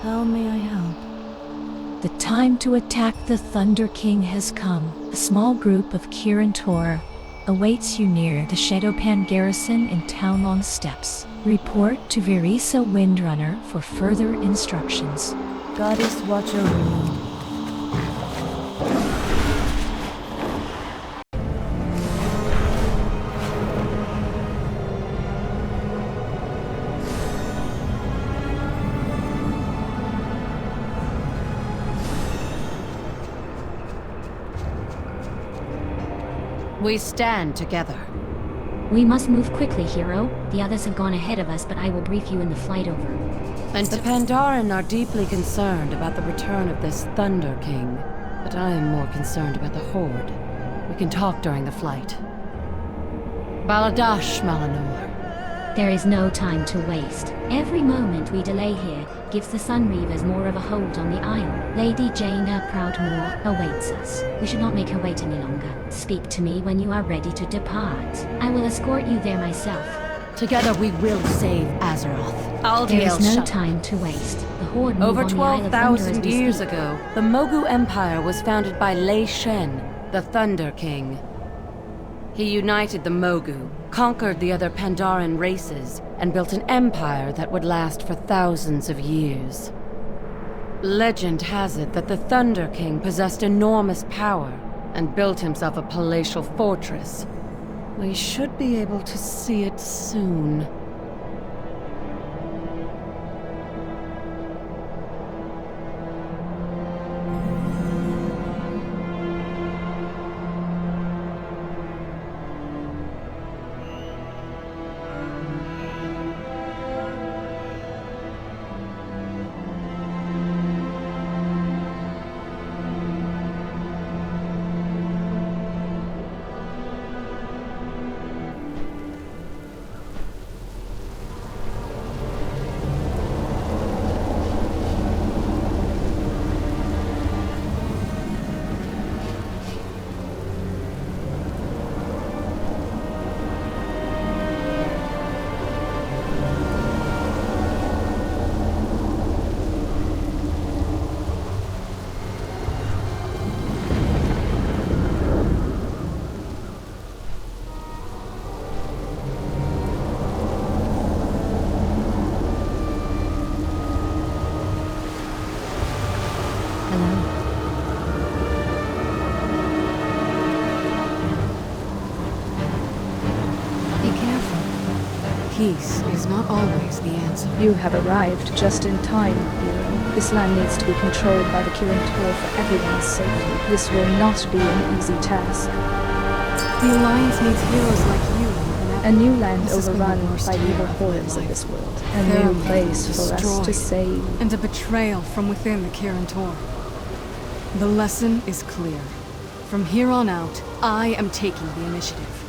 How may I help? The time to attack the Thunder King has come. A small group of Tiran awaits you near the Shadowpan garrison in Townlong Steps. Report to Virisa Windrunner for further instructions. Goddess, watch over me. We stand together. We must move quickly, hero. The others have gone ahead of us, but I will brief you in the flight over. And the Pandaren are deeply concerned about the return of this Thunder King, but I am more concerned about the Horde. We can talk during the flight. Baladash, Malanor. There is no time to waste. Every moment we delay here gives the Sunreavers more of a hold on the Isle. Lady Jaina Proudmoore awaits us. We should not make her wait any longer. Speak to me when you are ready to depart. I will escort you there myself. Together we will save Azeroth. There is no time to waste. The Horde move Over on the Isle of Thunder as 12,000 we years speak. ago, the Mogu Empire was founded by Lei Shen, the Thunder King. He united the Mogu, conquered the other Pandaren races, and built an empire that would last for thousands of years. Legend has it that the Thunder King possessed enormous power and built himself a palatial fortress. We should be able to see it soon. Peace is not always the answer. You have arrived just in time, hero. This land needs to be controlled by the Kirin-Tor for everyone's safety. This will not be an easy task. The Alliance needs heroes like you. A new land This has been the overrun worst by year evil of my hordes of life. this world. A Family new place for us to destroyed. save. And a betrayal from within the Kirin-Tor. The lesson is clear. From here on out, I am taking the initiative.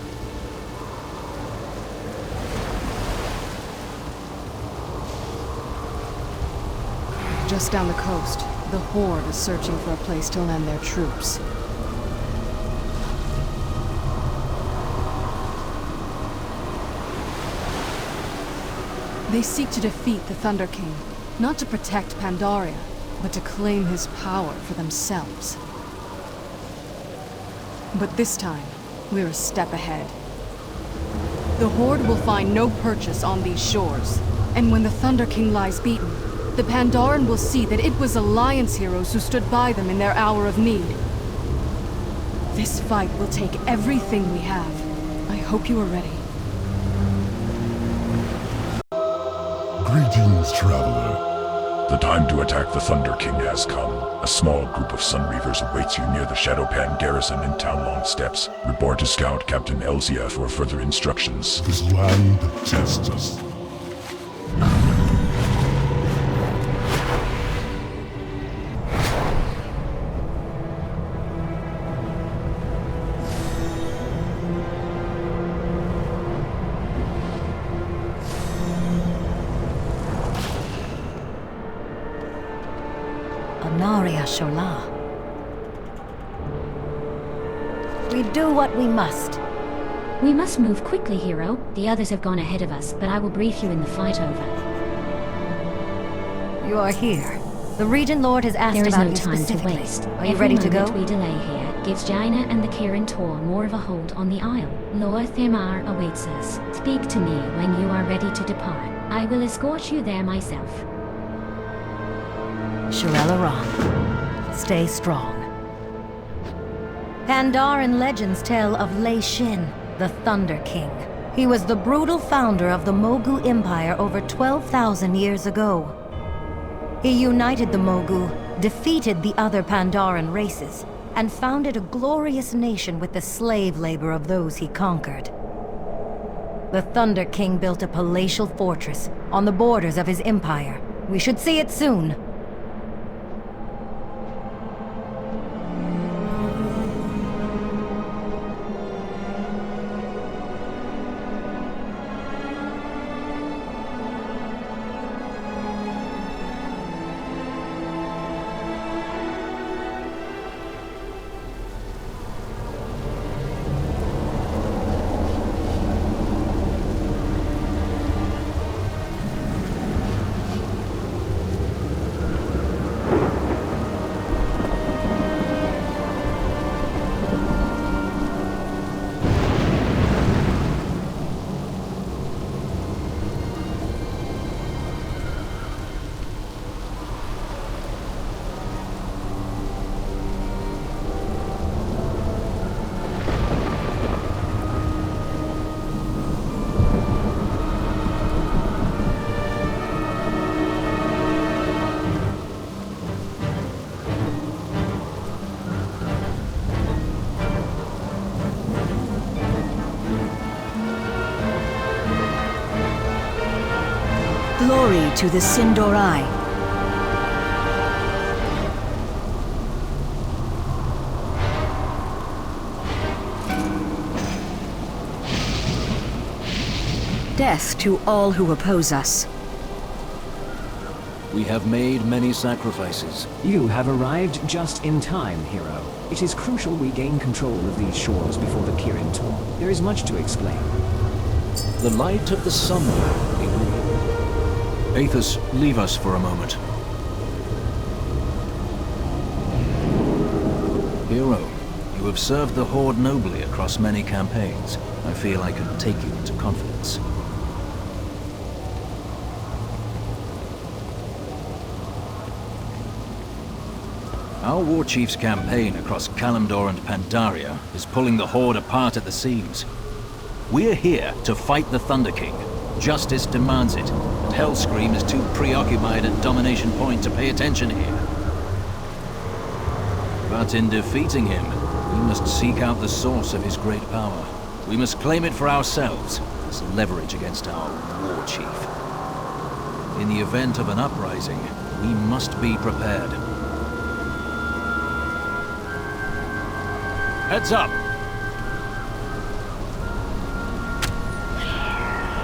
Just down the coast, the Horde is searching for a place to land their troops. They seek to defeat the Thunder King, not to protect Pandaria, but to claim his power for themselves. But this time, we're a step ahead. The Horde will find no purchase on these shores, and when the Thunder King lies beaten, the Pandaren will see that it was Alliance heroes who stood by them in their hour of need. This fight will take everything we have. I hope you are ready. Greetings, traveler. The time to attack the Thunder King has come. A small group of Sunreavers awaits you near the Shadowpan garrison in Townlong Steps. Report to Scout Captain Elzia for further instructions. This land tests us. Pandaria Shola. We do what we must. We must move quickly, hero. The others have gone ahead of us, but I will brief you in the flight over. You are here. The Regent Lord has asked There is about no you time to specifically. waste. Are you Every ready to go? moment we delay here gives Jaina and the Kirin Tor more of a hold on the Isle. Lord Themar awaits us. Speak to me when you are ready to depart. I will escort you there myself. Shirella Ron. Stay strong. Pandaren legends tell of Lei Shin, the Thunder King. He was the brutal founder of the Mogu Empire over 12,000 years ago. He united the Mogu, defeated the other Pandaren races, and founded a glorious nation with the slave labor of those he conquered. The Thunder King built a palatial fortress on the borders of his empire. We should see it soon. Glory to the Sindorai. Death to all who oppose us. We have made many sacrifices. You have arrived just in time, hero. It is crucial we gain control of these shores before the Kirin Tor. There is much to explain. The light of the sun. Aethys, leave us for a moment. Hero, you have served the Horde nobly across many campaigns. I feel I can take you into confidence. Our war chief's campaign across Kalimdor and Pandaria is pulling the Horde apart at the seams. We're here to fight the Thunder King. Justice demands it, and Hellscream is too preoccupied at Domination Point to pay attention here. But in defeating him, we must seek out the source of his great power. We must claim it for ourselves as leverage against our war chief. In the event of an uprising, we must be prepared. Heads up!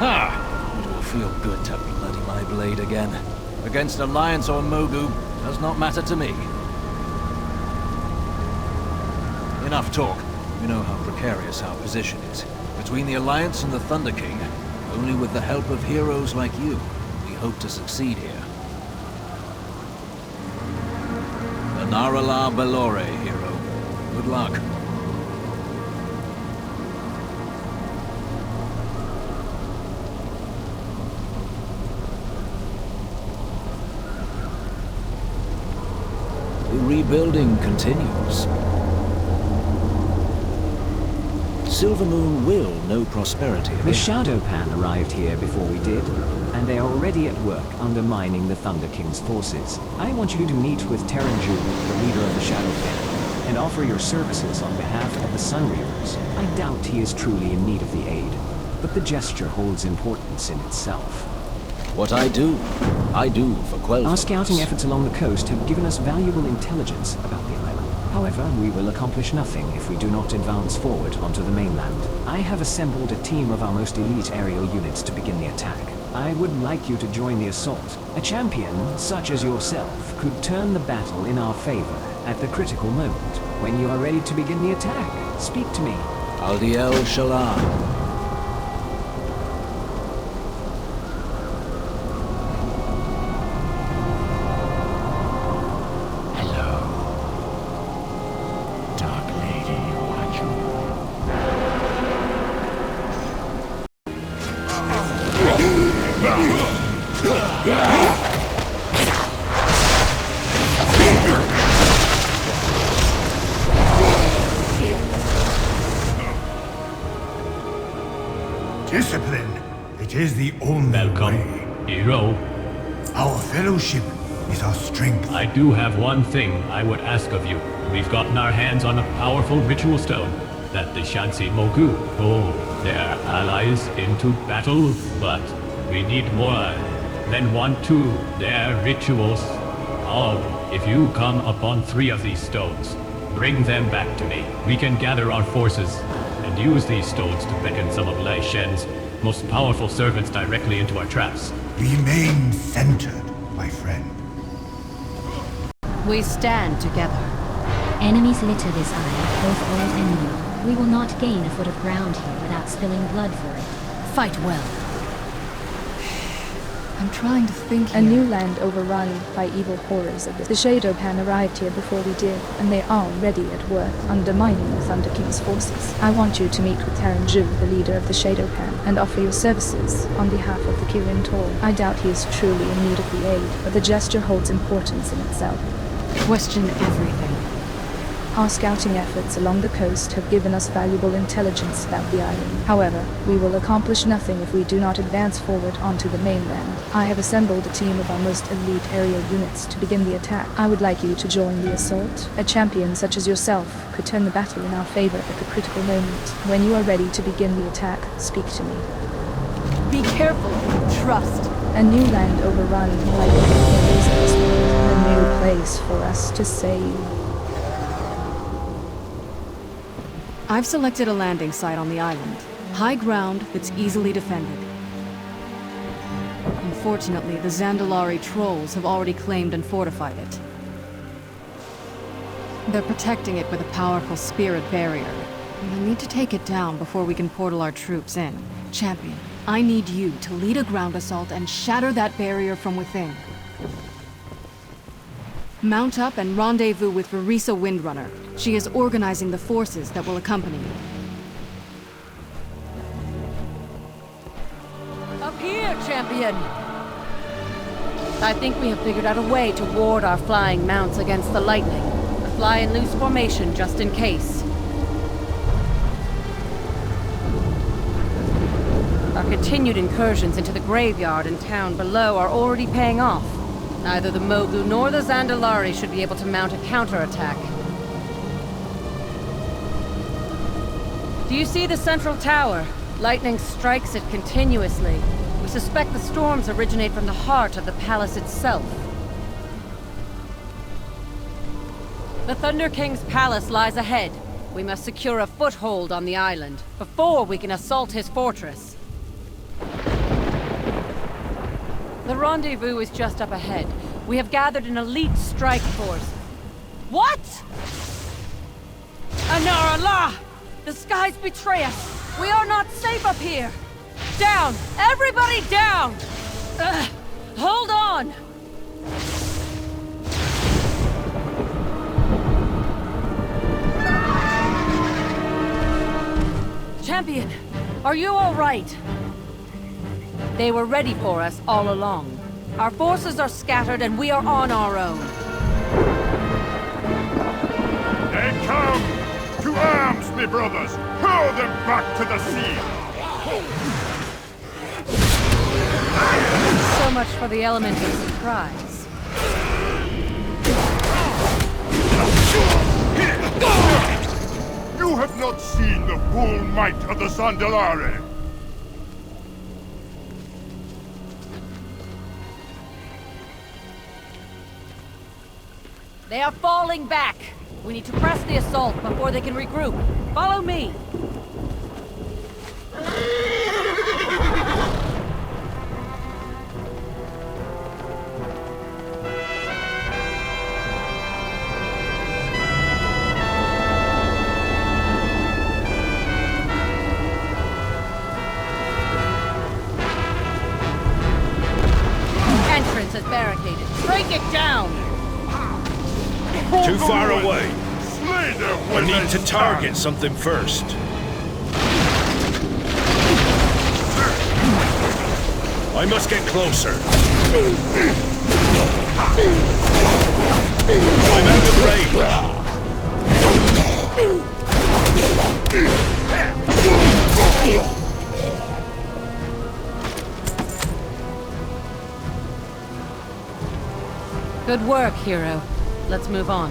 Ah! It will feel good to bloody my blade again. Against Alliance or Mogu does not matter to me. Enough talk. You know how precarious our position is. Between the Alliance and the Thunder King, only with the help of heroes like you, we hope to succeed here. Anarala Belore, hero. Good luck. The rebuilding continues. Silvermoon will know prosperity. The Shadow Pan arrived here before we did, and they are already at work undermining the Thunder King's forces. I want you to meet with Tiran, the leader of the Shadow Pan, and offer your services on behalf of the Sunreavers. I doubt he is truly in need of the aid, but the gesture holds importance in itself. What I do for Quel'Thas. Our scouting efforts along the coast have given us valuable intelligence about the island. However, we will accomplish nothing if we do not advance forward onto the mainland. I have assembled a team of our most elite aerial units to begin the attack. I would like you to join the assault. A champion, such as yourself, could turn the battle in our favor at the critical moment. When you are ready to begin the attack, speak to me. Aldiel Shalar. is the only Welcome, way. hero. Our fellowship is our strength. I do have one thing I would ask of you. We've gotten our hands on a powerful ritual stone that the Shanxi Mogu pull their allies into battle, but we need more than 1-2 their rituals. Oh, if you come upon 3 of these stones, bring them back to me. We can gather our forces and use these stones to beckon some of Lei Shen's most powerful servants directly into our traps. Remain centered, my friend. We stand together. Enemies litter this island, both old and new. We will not gain a foot of ground here without spilling blood for it. Fight well. I'm trying to think A here. new land overrun by evil horrors of the Shadowpan arrived here before we did, and they are already at work undermining the Thunder King's forces. I want you to meet with Tiran, the leader of the Shadowpan, and offer your services on behalf of the Kirin Tor. I doubt he is truly in need of the aid, but the gesture holds importance in itself. Question everything. Our scouting efforts along the coast have given us valuable intelligence about the island. However, we will accomplish nothing if we do not advance forward onto the mainland. I have assembled a team of our most elite aerial units to begin the attack. I would like you to join the assault. A champion such as yourself could turn the battle in our favor at the critical moment. When you are ready to begin the attack, speak to me. Be careful. Trust. A new land overrun by evil horrors of this world. A new place for us to save. I've selected a landing site on the island. High ground that's easily defended. Unfortunately, the Zandalari trolls have already claimed and fortified it. They're protecting it with a powerful spirit barrier. We'll need to take it down before we can portal our troops in. Champion, I need you to lead a ground assault and shatter that barrier from within. Mount up and rendezvous with Verisa Windrunner. She is organizing the forces that will accompany you. Up here, champion! I think we have figured out a way to ward our flying mounts against the lightning. A fly in loose formation just in case. Our continued incursions into the graveyard and town below are already paying off. Neither the Mogu nor the Zandalari should be able to mount a counterattack. Do you see the central tower? Lightning strikes it continuously. We suspect the storms originate from the heart of the palace itself. The Thunder King's palace lies ahead. We must secure a foothold on the island before we can assault his fortress. The rendezvous is just up ahead. We have gathered an elite strike force. What? Anar Allah! The skies betray us! We are not safe up here! Down! Everybody down! Hold on! Champion, are you all right? They were ready for us all along. Our forces are scattered and we are on our own. They come! To arms, me brothers! Hurl them back to the sea! So much for the element of surprise. You have not seen the full might of the Zandalari! They are falling back. We need to press the assault before they can regroup. Follow me. Entrance is barricaded. Break it down! Too far away. Slay them I when need they to target something first. I must get closer. I'm out of range. Good work, hero. Let's move on.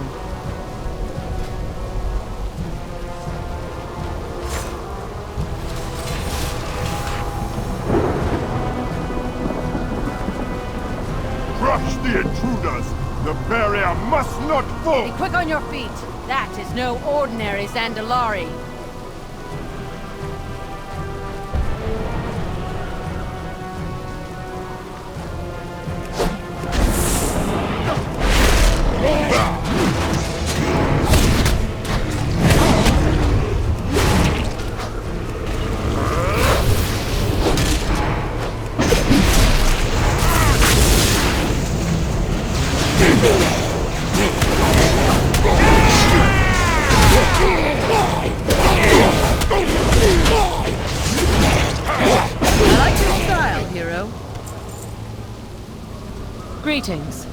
Crush the intruders! The barrier must not fall! Be quick on your feet! That is no ordinary Zandalari! Greetings.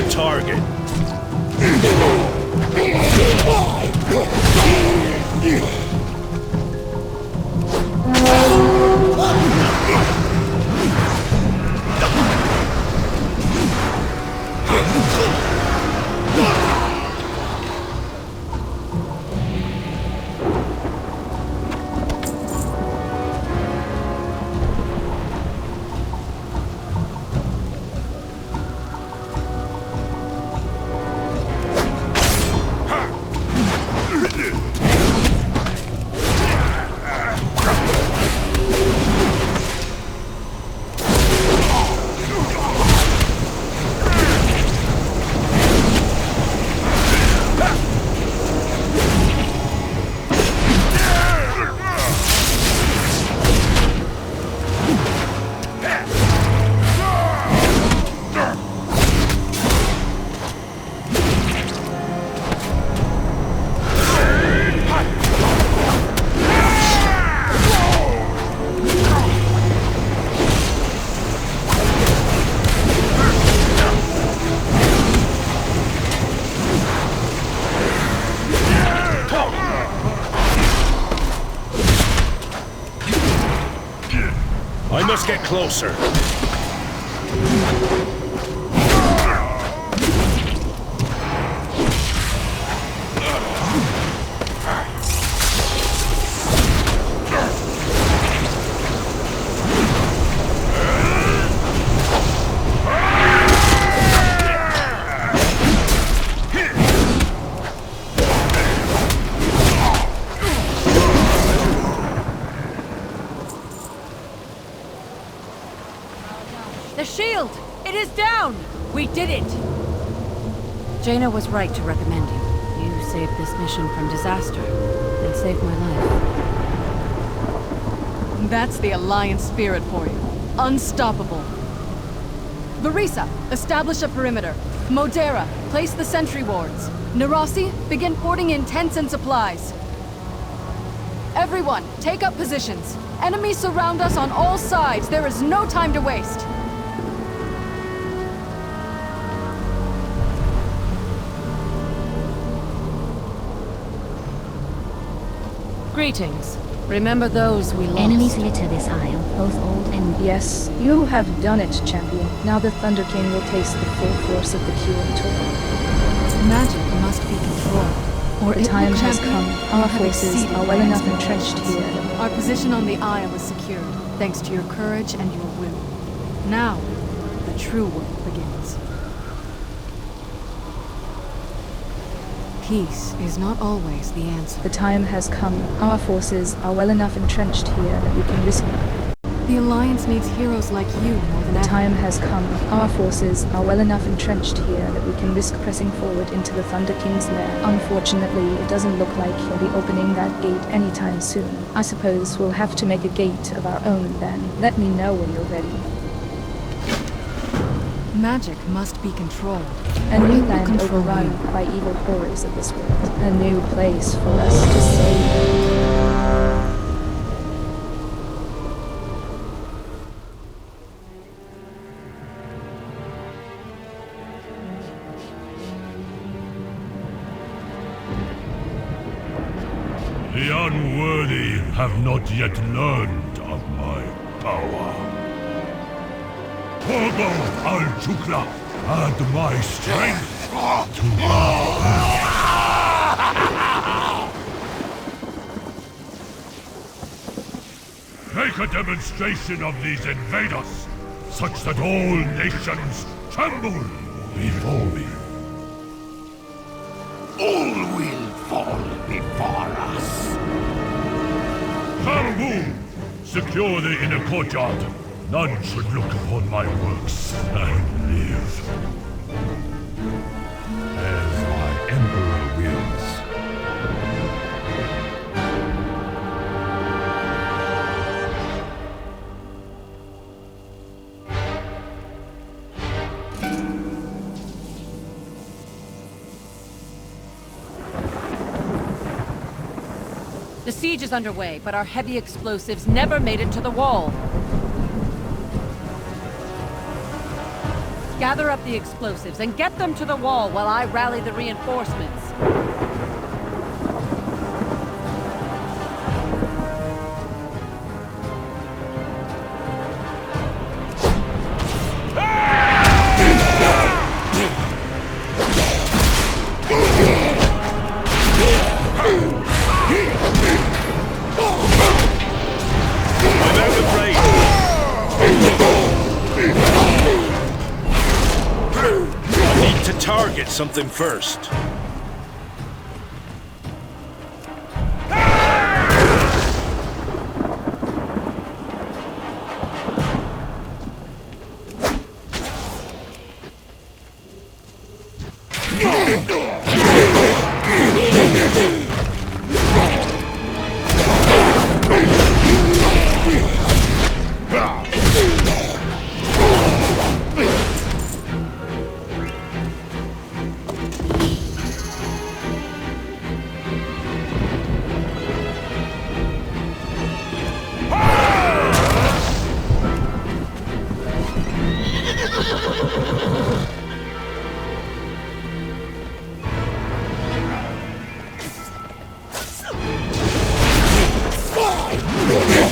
Target. I must get closer. The shield! It is down! We did it! Jaina was right to recommend you. You saved this mission from disaster, and saved my life. That's the Alliance spirit for you. Unstoppable. Varisa, establish a perimeter. Modera, place the sentry wards. Narasi, begin porting in tents and supplies. Everyone, take up positions. Enemies surround us on all sides. There is no time to waste. Greetings. Remember those we lost. Enemies litter this isle, both old and... Yes, you have done it, champion. Now the Thunder King will taste the full force of the Kirin Tor. Magic must be controlled. Or The time has come. Our forces are well enough entrenched here. Our position on the Isle is secured, thanks to your courage and your will. Now, the true work begins. Peace is not always the answer. The time has come. Our forces are well enough entrenched here that we can risk. The Alliance needs heroes like you more than The ever. time has come. Our forces are well enough entrenched here that we can risk pressing forward into the Thunder King's lair. Unfortunately, it doesn't look like he'll be opening that gate anytime soon. I suppose we'll have to make a gate of our own then. Let me know when you're ready. Magic must be controlled. A new We will land control overrun you. by evil horrors of this world. A new place for us to save. The unworthy have not yet learned of my power. Although Al-Chukla add my strength to make a demonstration of these invaders, such that all nations tremble before me. All will fall before us. Kambu! Secure the inner courtyard. None should look upon my works and live. As my Emperor wills. The siege is underway, but our heavy explosives never made it to the wall. Gather up the explosives and get them to the wall while I rally the reinforcements. Target something first.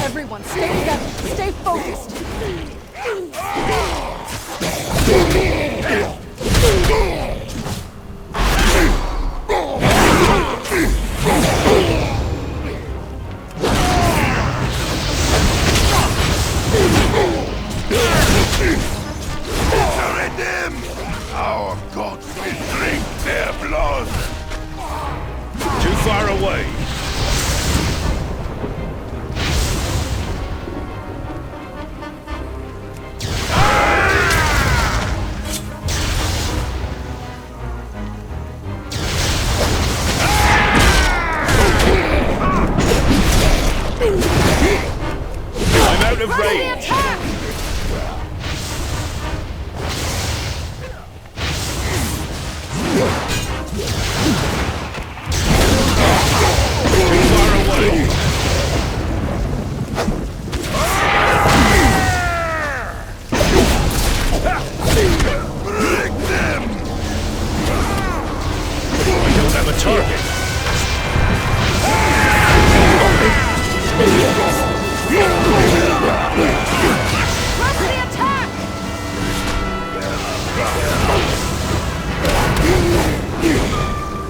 Everyone, stay together. Stay focused. Them! Our gods will drink their blood! Too far away. I'm out of range.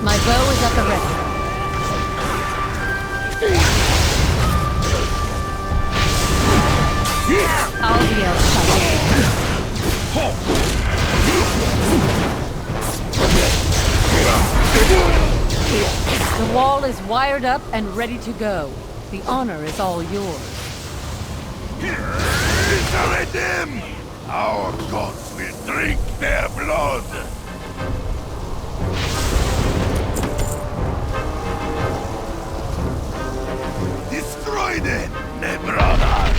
My bow is at the ready. I'll be outside. The wall is wired up and ready to go. The honor is all yours. Them! Our gods will drink their blood! Destroy them, my brothers!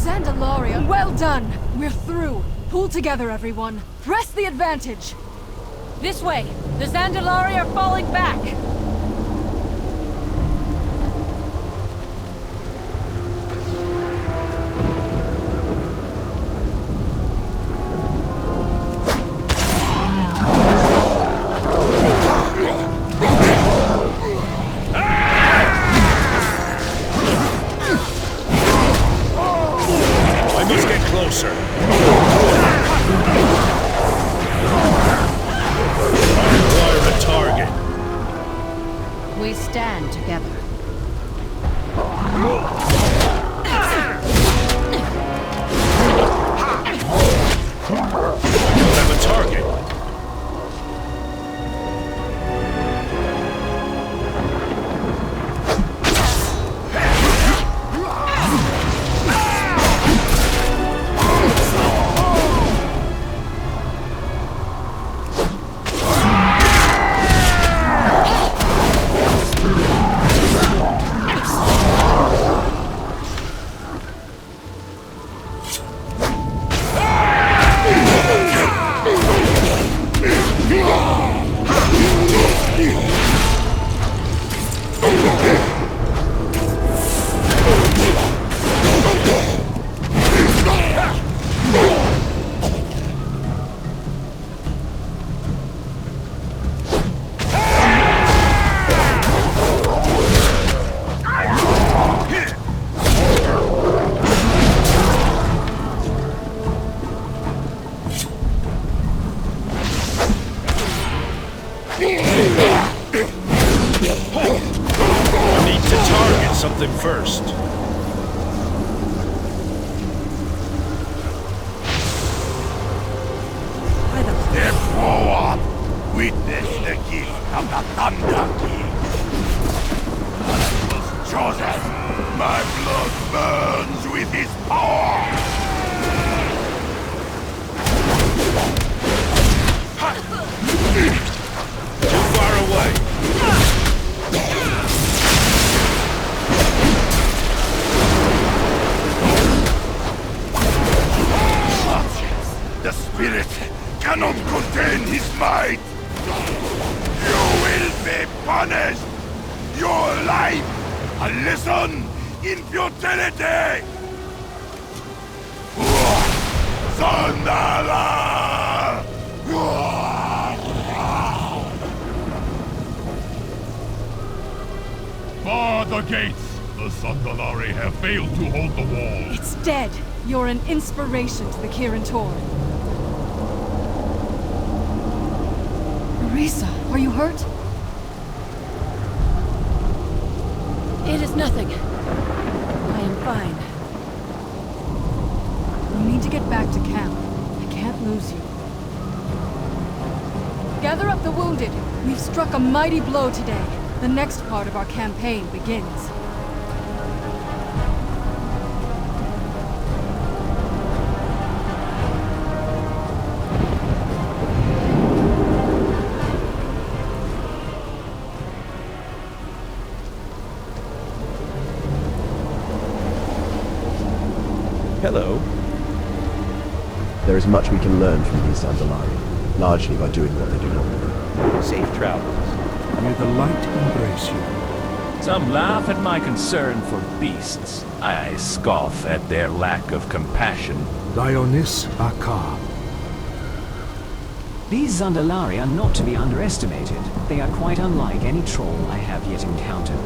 Zandalaria, well done! We're through. Pull together, everyone. Press the advantage! This way! The Zandalari are falling back! I must get closer. Acquire a target. We stand together. I don't have a target. Something first. Step forward! Witness the gift of the Thunder King! I was chosen! My blood burns with his power! Too far away! The spirit cannot contain his might! You will be punished! Your life a lesson in futility! Zandala! Bar the gates! The Zandalari have failed to hold the wall. It's dead! You're an inspiration to the Tiran. Marisa, are you hurt? It is nothing. I am fine. You need to get back to camp. I can't lose you. Gather up the wounded. We've struck a mighty blow today. The next part of our campaign begins. Hello. There is much we can learn from these Zandalari, largely by doing what they do not do. Safe travels. May the light embrace you. Some laugh at my concern for beasts. I scoff at their lack of compassion. Lionis Akar. These Zandalari are not to be underestimated. They are quite unlike any troll I have yet encountered.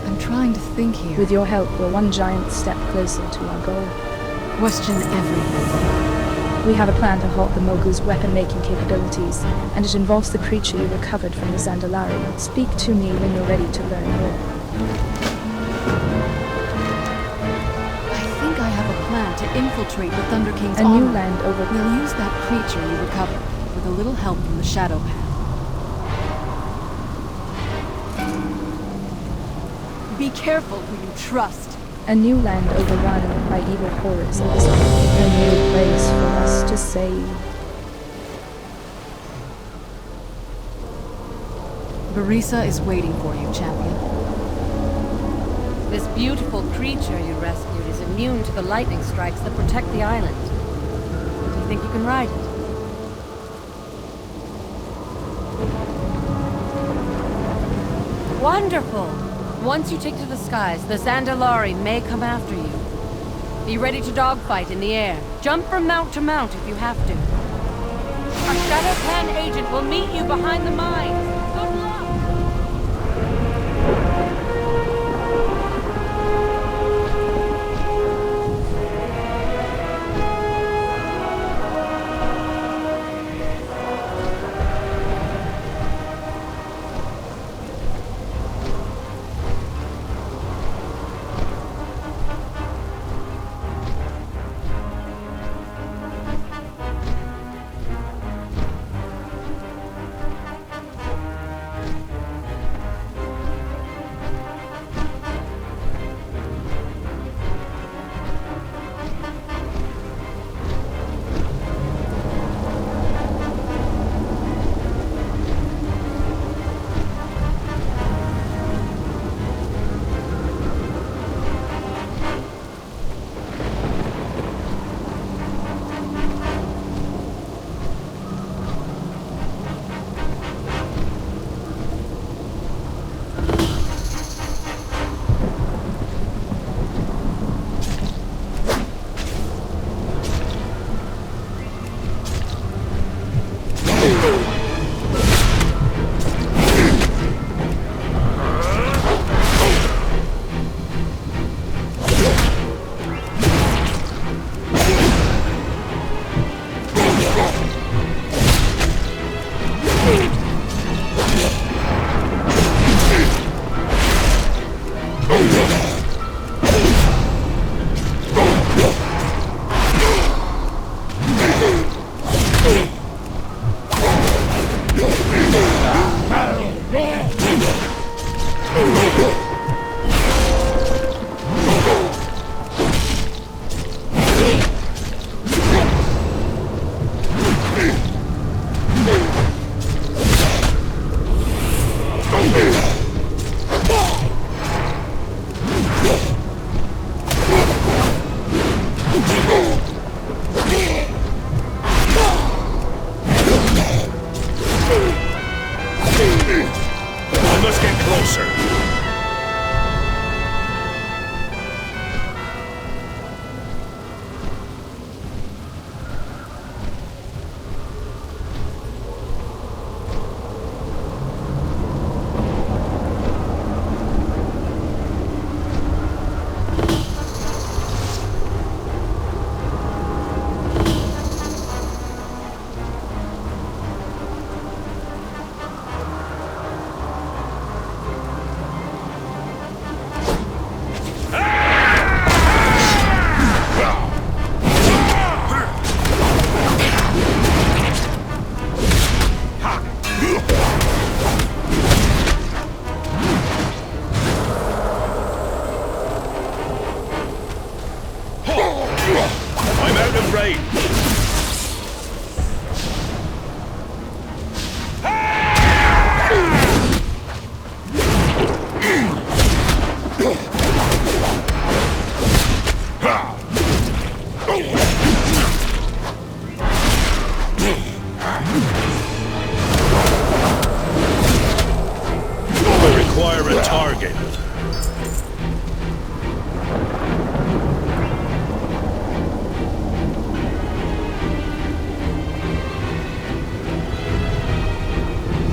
I'm trying to think here. With your help, we're one giant step closer to our goal. Question everything. We have a plan to halt the Mogu's weapon-making capabilities, and it involves the creature you recovered from the Zandalari. Speak to me when you're ready to learn more. I think I have a plan to infiltrate the Thunder King's A armor. new land over... We'll use that creature you recovered, with a little help from the Shadow Path. Be careful who you trust. A new land overrun by evil horrors of this world. A new place for us to save. Barisa is waiting for you, champion. This beautiful creature you rescued is immune to the lightning strikes that protect the island. Do you think you can ride it? Wonderful! Once you take to the skies, the Zandalari may come after you. Be ready to dogfight in the air. Jump from mount to mount if you have to. Our Shadowpan agent will meet you behind the mines. Good luck!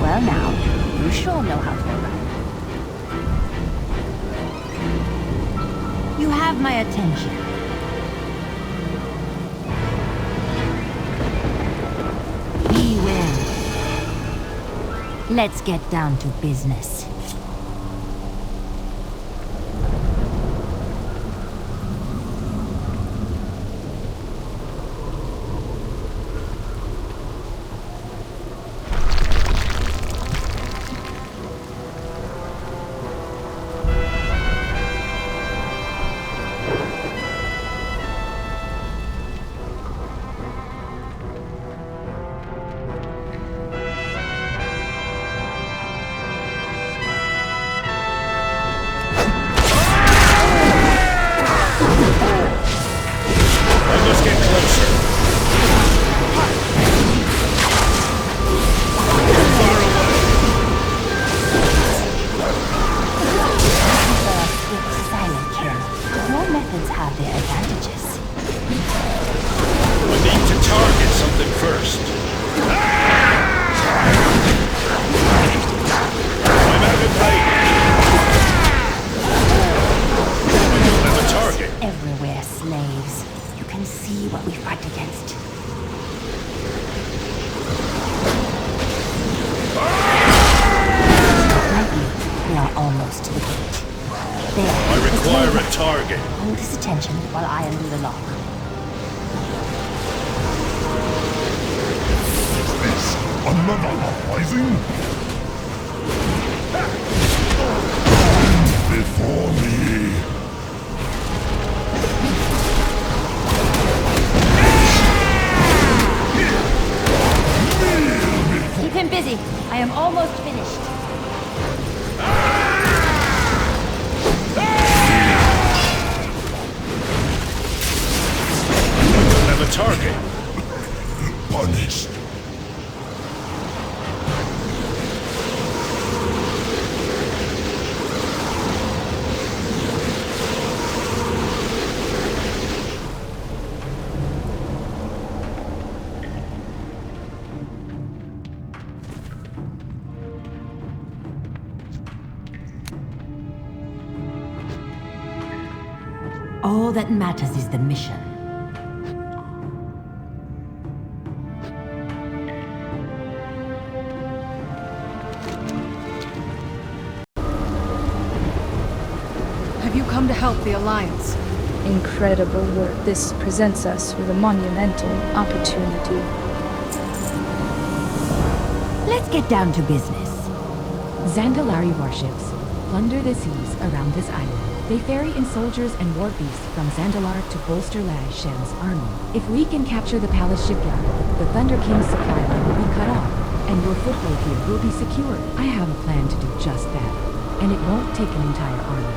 Well now, you sure know how to run. You have my attention. Be wary. Let's get down to business. methods have their advantages. We need to target something first. I'm out of range. We don't have a target. Everywhere, slaves. You can see what we fight against. We are almost to the gate. There. I require a target. Hold his attention while I undo the lock. Is this another uprising? Before me. Keep him busy. I am almost finished. Have a target. Punished. All that matters is the mission. Have you come to help the Alliance? Incredible work. This presents us with a monumental opportunity. Let's get down to business. Zandalari warships plunder the seas around this island. They ferry in soldiers and war beasts from Zandalar to bolster Lai Shen's army. If we can capture the palace shipyard, the Thunder King's supply line will be cut off, and your foothold here will be secured. I have a plan to do just that, and it won't take an entire army.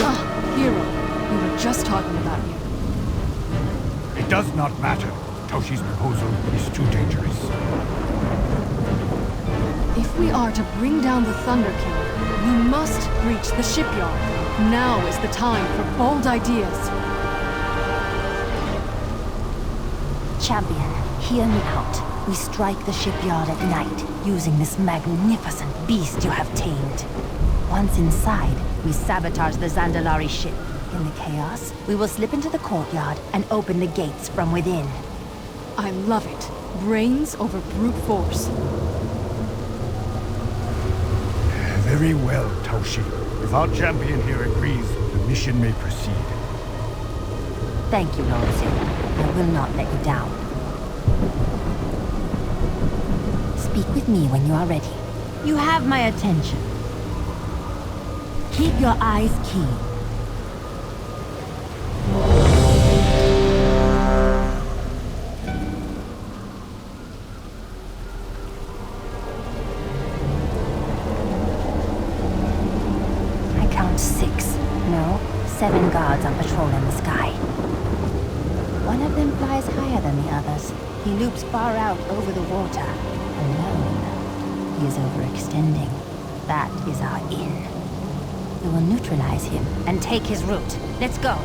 Ah, hero. We were just talking about you. It does not matter. Taushi's proposal is too dangerous. If we are to bring down the Thunder King, we must breach the shipyard. Now is the time for bold ideas. Champion, hear me out. We strike the shipyard at night, using this magnificent beast you have tamed. Once inside, we sabotage the Zandalari ship. In the chaos, we will slip into the courtyard and open the gates from within. I love it. Brains over brute force. Very well, Taushi. If our champion here agrees, the mission may proceed. Thank you, Lord Zin. I will not let you down. Speak with me when you are ready. You have my attention. Keep your eyes keen. I count 6. No, 7 guards on patrol in the sky. One of them flies higher than the others. He loops far out over the water. Alone. He is overextending. That is our in. We will neutralize him and take his route. Let's go.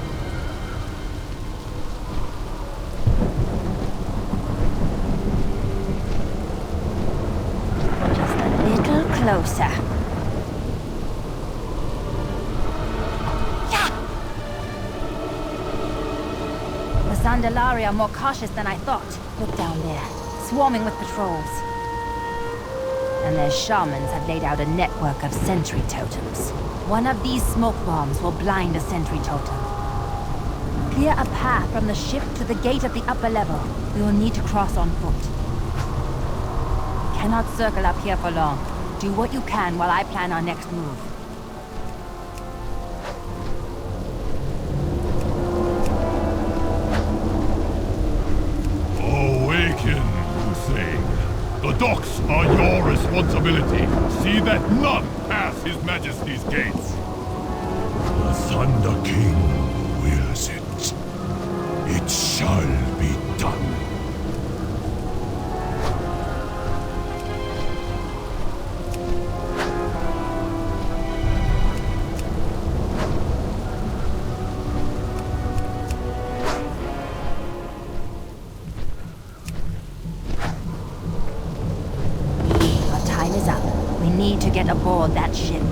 Just a little closer. Yeah! The Zandalari are more cautious than I thought. Look down there, swarming with patrols. And their shamans have laid out a network of sentry totems. One of these smoke bombs will blind a sentry totem. Clear a path from the ship to the gate at the upper level. We will need to cross on foot. Cannot circle up here for long. Do what you can while I plan our next move. Awaken, you say. The docks are your responsibility. See that none pass His Majesty's gates. The Thunder King wills it. It shall be done. get aboard that ship.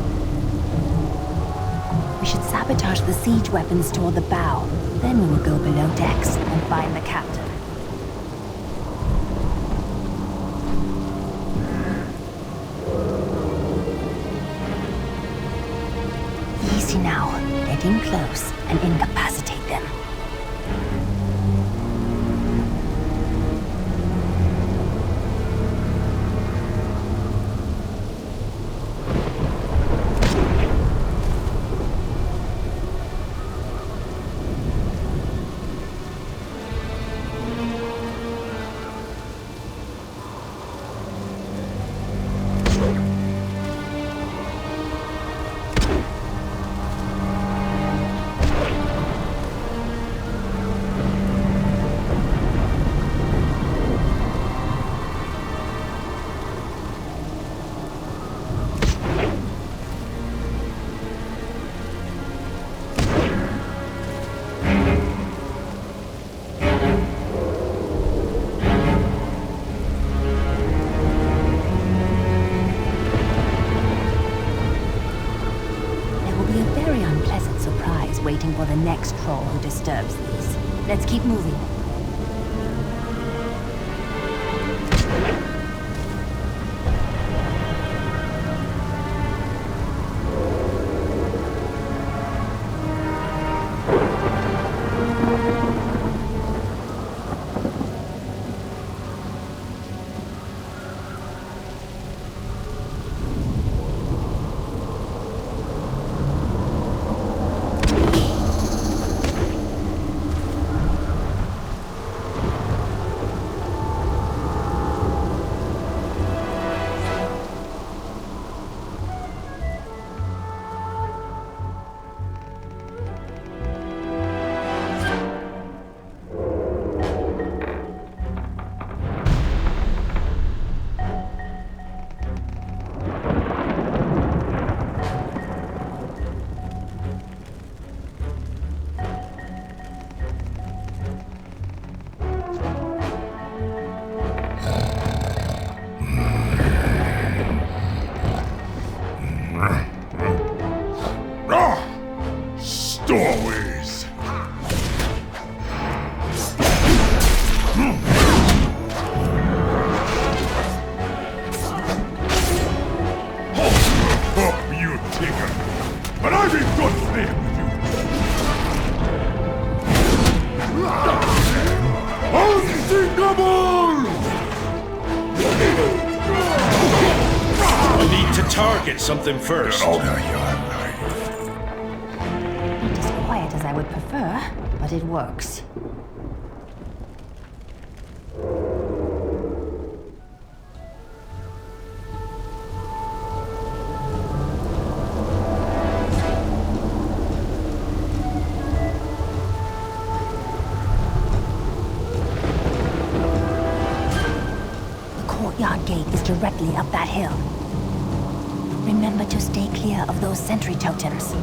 We should sabotage the siege weapons toward the bow. Then we will go below decks and find the captain. Easy now. Get in close and incapacitate them. Waiting for the next troll who disturbs these. Let's keep moving. Stowaways! Oh, you tinker! But I'm in good stead with you! Unsinkable! I need to target something first. Quiet as I would prefer, but it works. The courtyard gate is directly up that hill. Remember to stay clear of those sentry totems.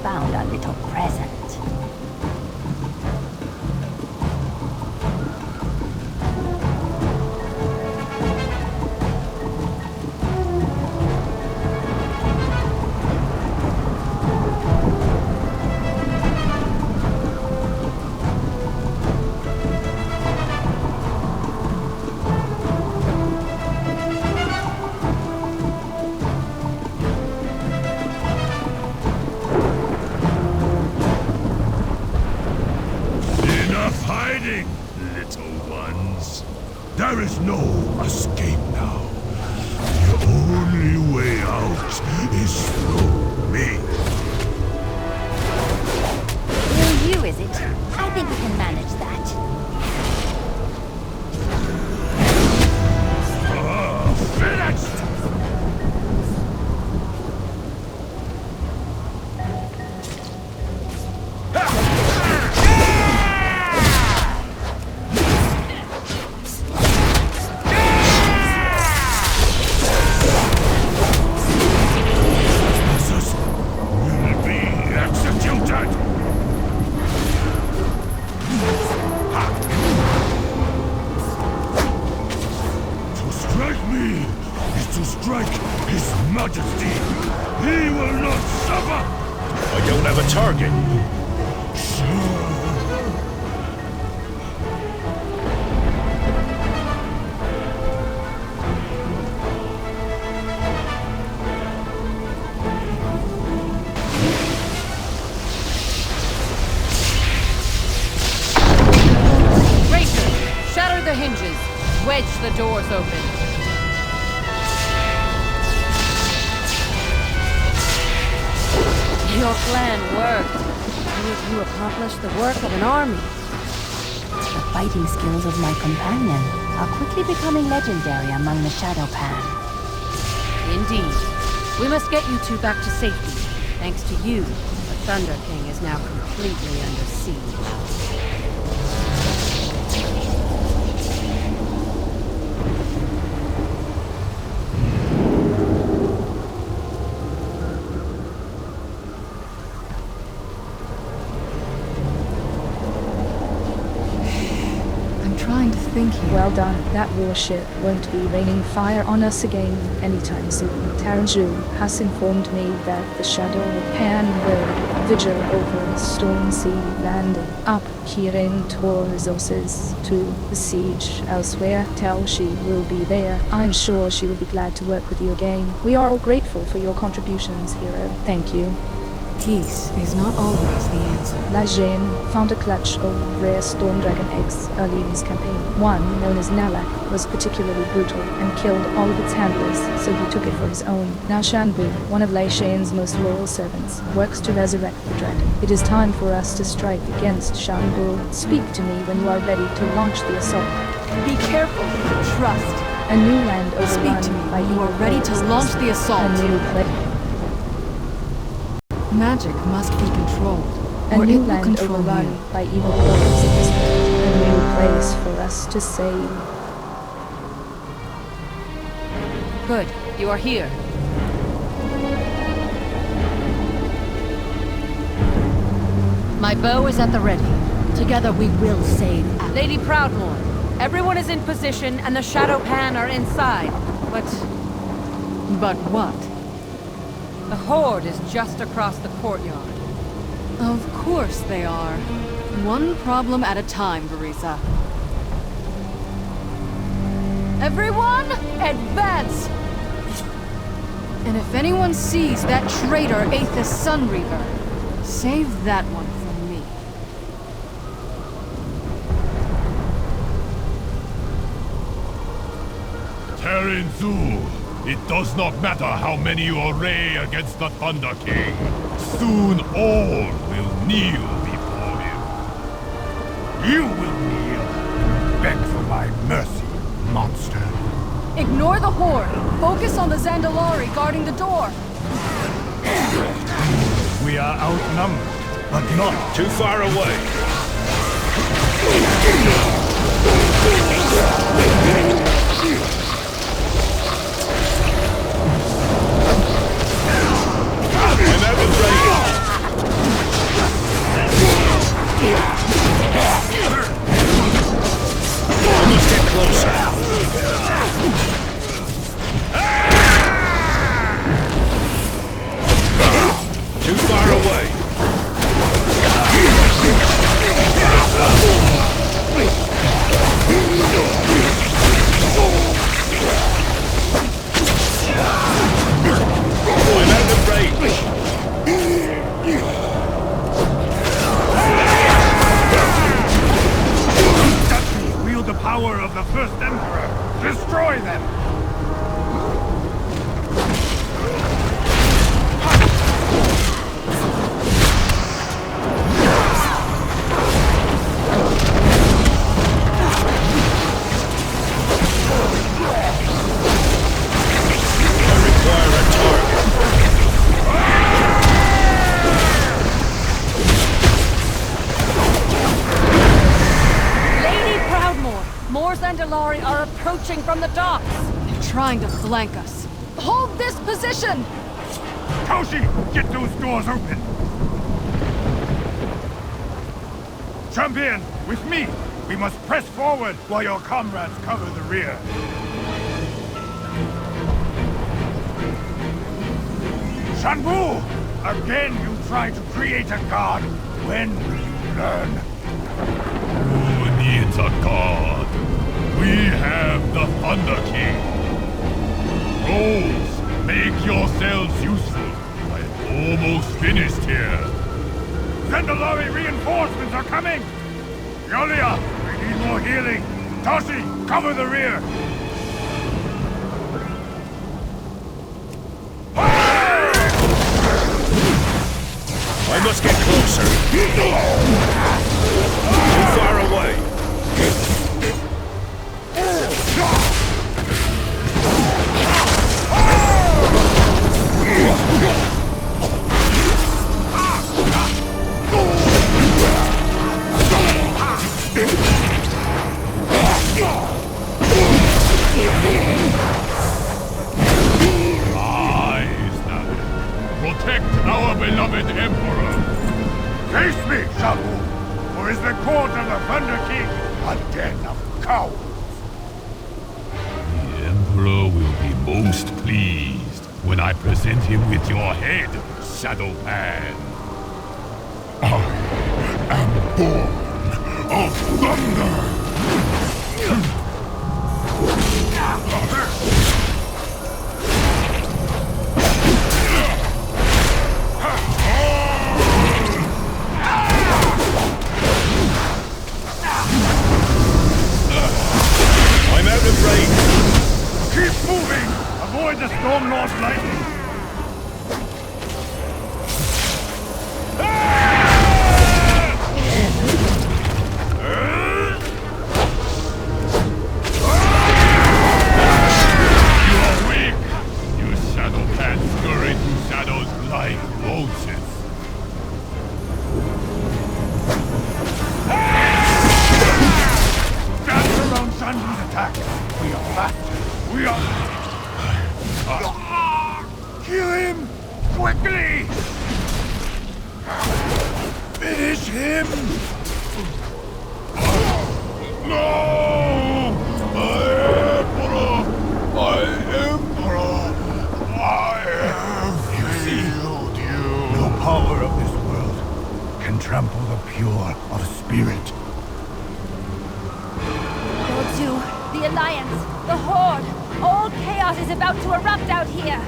Found a little present. There is no escape now. The only way out is through me. Through you, is it? I think we can manage that. Finished! majesty! He will not suffer! I don't have a target. Shatter the hinges. Wedge the doors open. Your plan worked. You accomplished the work of an army. The fighting skills of my companion are quickly becoming legendary among the Shadow Pan. Indeed. We must get you two back to safety. Thanks to you, the Thunder King is now completely under siege. Well done. That warship won't be raining fire on us again anytime soon. Tiran has informed me that the Shadow Pan will vigil over Storm Sea landing. Up Kirin resources to besiege elsewhere. Tell she will be there. I'm sure she will be glad to work with you again. We are all grateful for your contributions, hero. Thank you. Peace is not always the answer. La Jeanne found a clutch of rare storm dragon eggs early in his campaign. One, known as Nalak, was particularly brutal and killed all of its handlers, so he took it for his own. Now Shanbu, one of Lai Shan's most loyal servants, works to resurrect the dragon. It is time for us to strike against Shanbu. Speak to me when you are ready to launch the assault. Be careful. Trust. A new land overrun Speak to me by when you are ready to launch the assault. A new Magic must be controlled. A new land overrun by evil forces at this point. A new place for us to save. Good. You are here. My bow is at the ready. Together we will save Lady Proudmoore. Everyone is in position and the Shadow Pan are inside. But what? The Horde is just across the courtyard. Of course they are. One problem at a time, Barisa. Everyone, advance! And if anyone sees that traitor Aethys Sunreaver, save that one from me. Tarin Zu, it does not matter how many you array against the Thunder King. Soon all will kneel before him. You will kneel and beg for my mercy, monster. Ignore the Horde. Focus on the Zandalari guarding the door. We are outnumbered, but not too far away. I'm out of range. I must get closer. Too far away. I'm out of range. Duchies wield the power of the First Emperor. Destroy them! Zandalari are approaching from the docks! They're trying to flank us. Hold this position! Toshi, get those doors open! Champion, with me! We must press forward while your comrades cover the rear. Shanbu! Again you try to create a god. When will you learn? Who needs a god? We have the Thunder King. Trolls, make yourselves useful. I'm almost finished here. Zendalari reinforcements are coming! Yolia, we need more healing. Toshi, cover the rear. I must get closer. Too far away. Protect our beloved Emperor! Face me, Shabu! Or is the court of the Thunder King a den of cowards? The Emperor will be most pleased when I present him with your head, Shadowpan. I am born of thunder! I'm out of range. Keep moving! Avoid the Storm Lord's lightning! You're weak! You Shadowpan scurry through shadows like roaches. Dance around Shandu's attack! We are faster! We are... Kill him! Quickly! Finish him! No! My Emperor! I have failed you! No power of this world can trample the pure of spirit. The Alliance, the Horde, all chaos is about to erupt out here!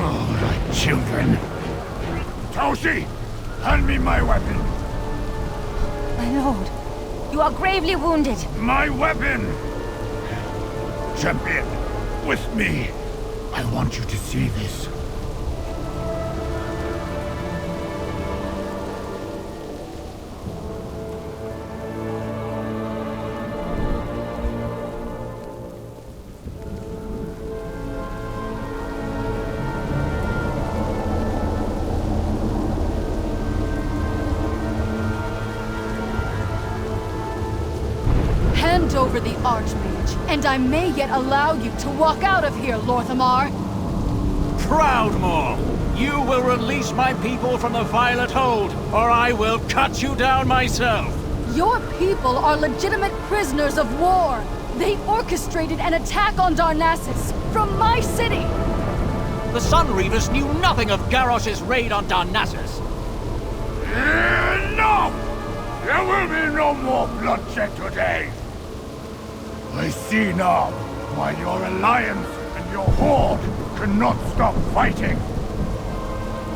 Oh, my children! Toshi! Hand me my weapon! My lord, you are gravely wounded. My weapon! Champion, with me. I want you to see this. Hand over the Archmage, and I may yet allow you to walk out of here, Lorthamar! Proudmore! You will release my people from the Violet Hold, or I will cut you down myself! Your people are legitimate prisoners of war! They orchestrated an attack on Darnassus, from my city! The Sunreavers knew nothing of Garrosh's raid on Darnassus! No! There will be no more bloodshed today! I see now why your Alliance and your Horde cannot stop fighting.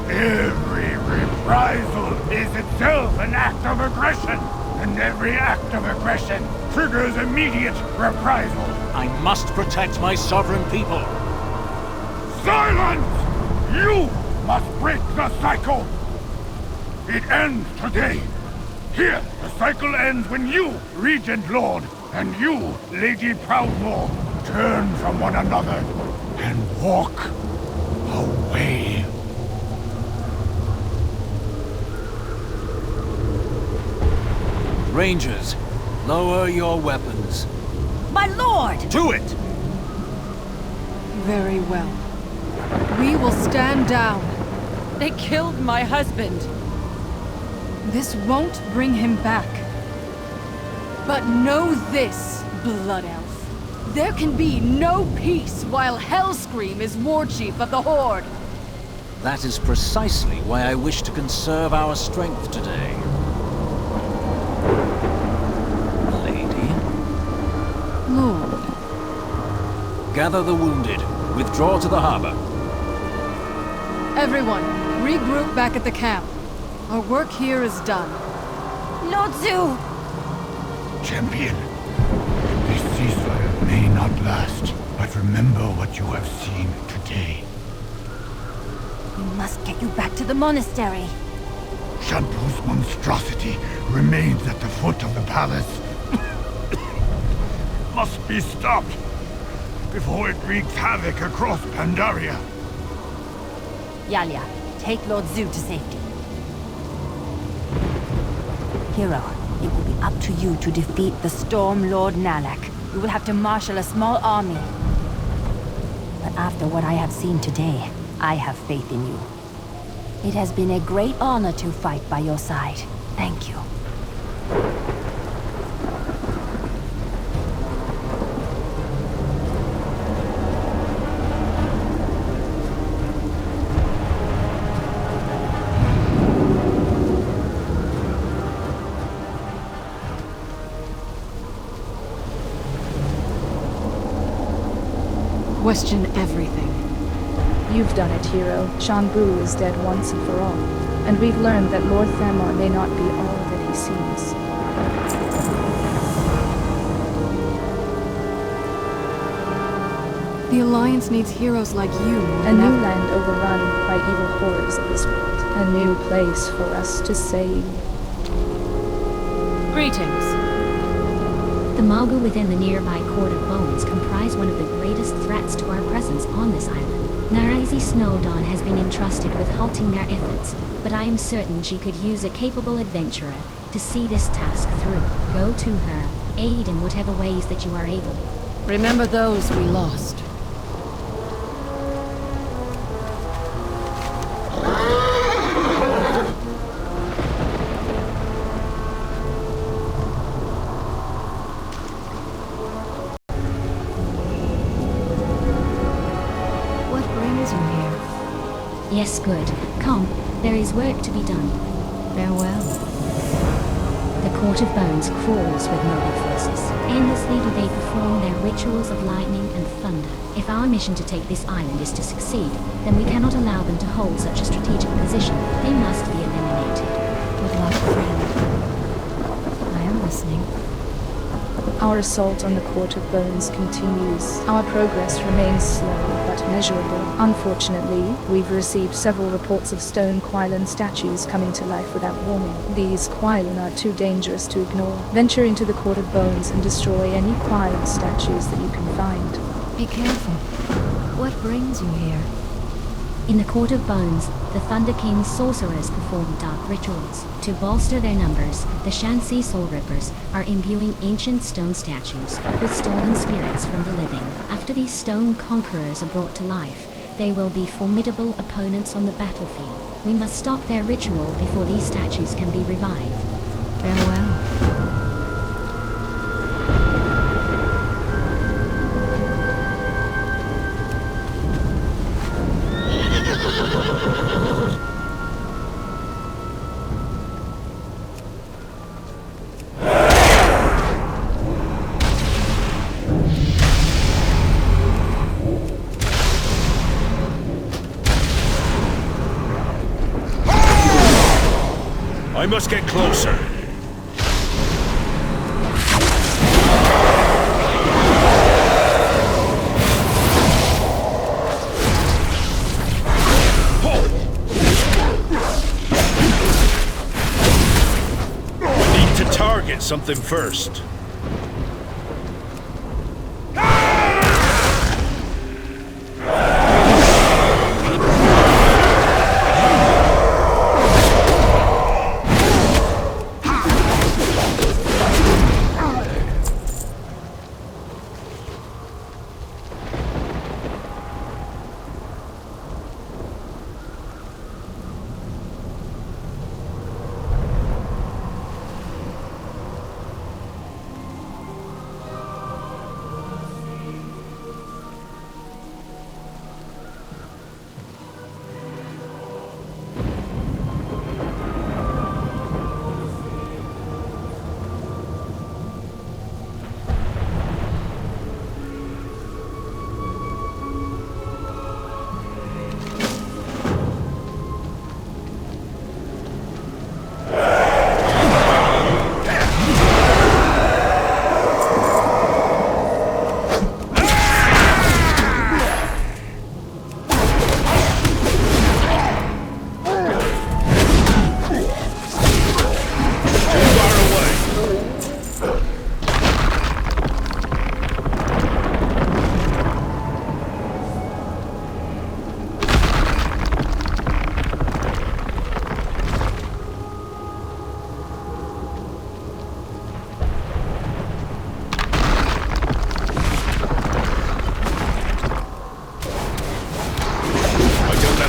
Every reprisal is itself an act of aggression, and every act of aggression triggers immediate reprisal. I must protect my sovereign people. Silence! You must break the cycle! It ends today. Here, the cycle ends when you, Regent Lord, and you, Lady Proudmore, turn from one another and walk away. Rangers, lower your weapons. My lord! To it! Very well. We will stand down. They killed my husband. This won't bring him back. But know this, Blood Elf. There can be no peace while Hellscream is war chief of the Horde. That is precisely why I wish to conserve our strength today. Lady? Lord. Gather the wounded. Withdraw to the harbor. Everyone, regroup back at the camp. Our work here is done. Lord Zhu! Champion, this ceasefire may not last, but remember what you have seen today. We must get you back to the monastery. Shantu's monstrosity remains at the foot of the palace. Must be stopped before it wreaks havoc across Pandaria. Yalia, take Lord Zhu to safety. Hero, it will be up to you to defeat the Storm Lord Nalak. You will have to marshal a small army. But after what I have seen today, I have faith in you. It has been a great honor to fight by your side. Thank you. Question everything. You've done it, hero. Shanbu is dead once and for all. And we've learned that Lord Thamar may not be all that he seems. The Alliance needs heroes like you. A new land overrun by evil horrors of this world. A new place for us to save. Greetings. The Mogu within the nearby Court of Bones comprise one of the greatest threats to our presence on this island. Naraisi Snowdawn has been entrusted with halting their efforts, but I am certain she could use a capable adventurer to see this task through. Go to her, aid in whatever ways that you are able. Remember those we lost. Yes, good. Come, there is work to be done. Farewell. The Court of Bones crawls with Mogu forces. Endlessly do they perform their rituals of lightning and thunder. If our mission to take this island is to succeed, then we cannot allow them to hold such a strategic position. They must be eliminated. Good luck, friend. I am listening. Our assault on the Court of Bones continues. Our progress remains slow, but measurable. Unfortunately, we've received several reports of stone Quailan statues coming to life without warning. These Quailan are too dangerous to ignore. Venture into the Court of Bones and destroy any Quailan statues that you can find. Be careful. What brings you here? In the Court of Bones, the Thunder King's sorcerers perform dark rituals. To bolster their numbers, the Shanxi Soul Rippers are imbuing ancient stone statues with stolen spirits from the living. After these stone conquerors are brought to life, they will be formidable opponents on the battlefield. We must stop their ritual before these statues can be revived. Farewell. I must get closer. Need to target something first.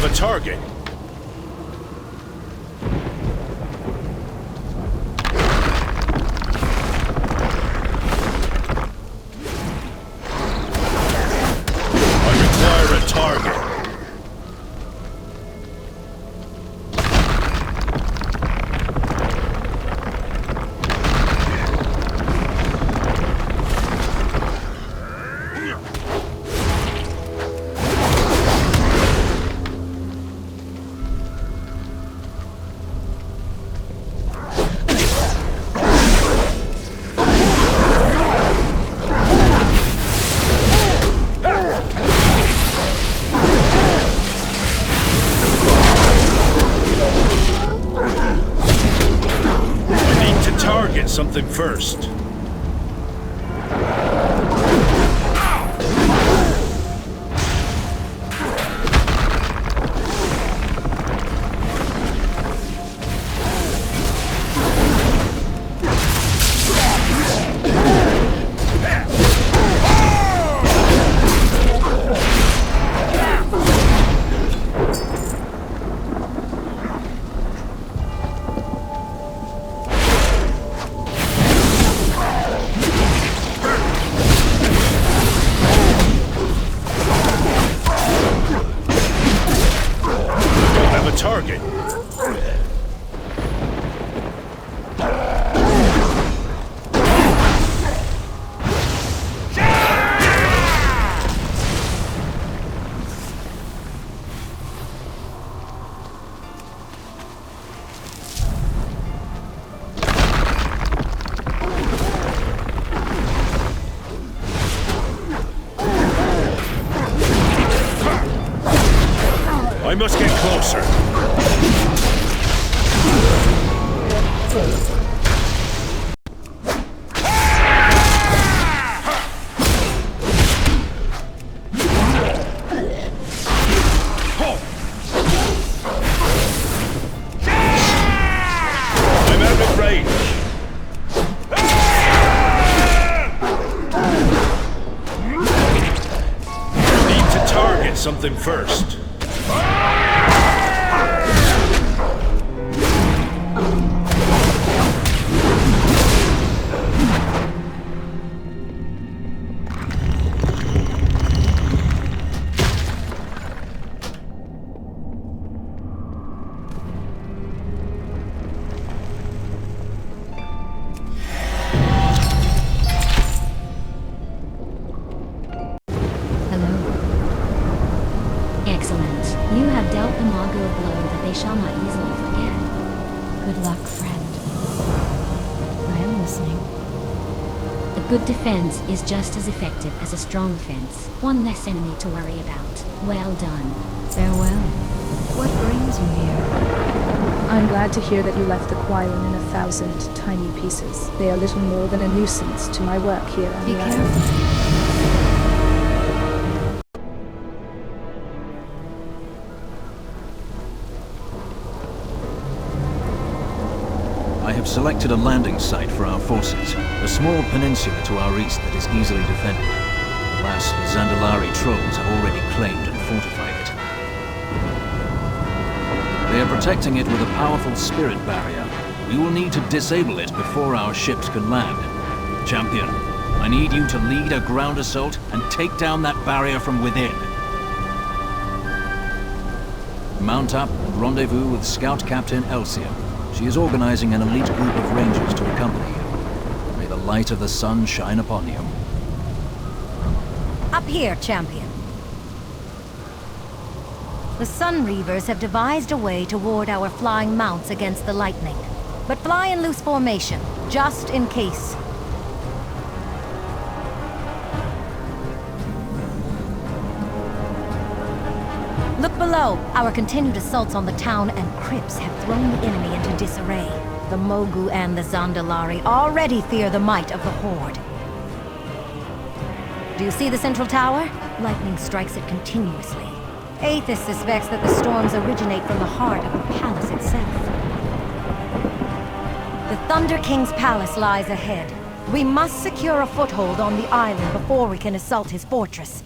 have a target. I require a target. Something first. Target. I must get closer. I'm out of range. Need to target something first. Excellent. You have dealt the Magu a blow that they shall not easily forget. Good luck, friend. I am listening. A good defense is just as effective as a strong offense. One less enemy to worry about. Well done. Farewell. What brings you here? I'm glad to hear that you left the Quailen in 1,000 tiny pieces. They are little more than a nuisance to my work here on the island. I have selected a landing site for our forces, a small peninsula to our east that is easily defended. Alas, the Zandalari trolls have already claimed and fortified it. They are protecting it with a powerful spirit barrier. We will need to disable it before our ships can land. Champion, I need you to lead a ground assault and take down that barrier from within. Mount up and rendezvous with Scout Captain Elsia. She is organizing an elite group of rangers to accompany you. May the light of the sun shine upon you. Up here, champion. The Sun Reavers have devised a way to ward our flying mounts against the lightning. But fly in loose formation, just in case. Look below. Our continued assaults on the town and crypts have thrown the enemy into disarray. The Mogu and the Zandalari already fear the might of the Horde. Do you see the central tower? Lightning strikes it continuously. Aethys suspects that the storms originate from the heart of the palace itself. The Thunder King's palace lies ahead. We must secure a foothold on the island before we can assault his fortress.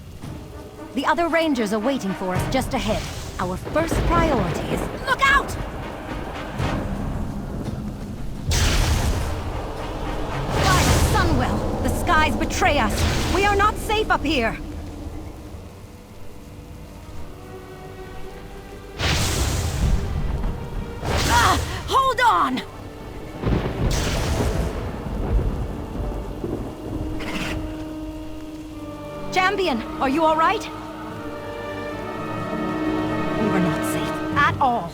The other rangers are waiting for us just ahead. Our first priority is... Look out! By Sunwell, the skies betray us. We are not safe up here. Hold on! Champion, are you all right? We were not safe at all.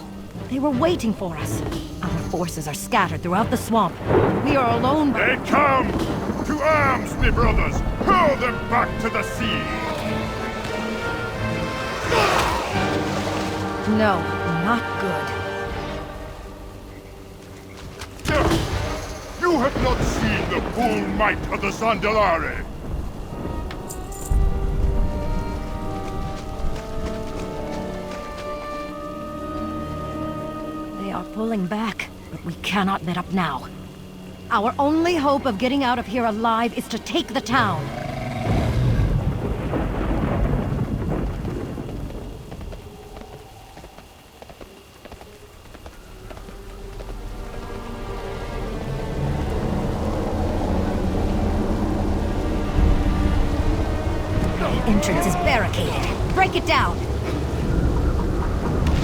They were waiting for us. Our forces are scattered throughout the swamp. We are alone. They come! To arms, me brothers! Hurl them back to the sea! No, not good. You have not seen the full might of the Sandalari! They are pulling back, but we cannot let up now. Our only hope of getting out of here alive is to take the town. The entrance is barricaded. Break it down.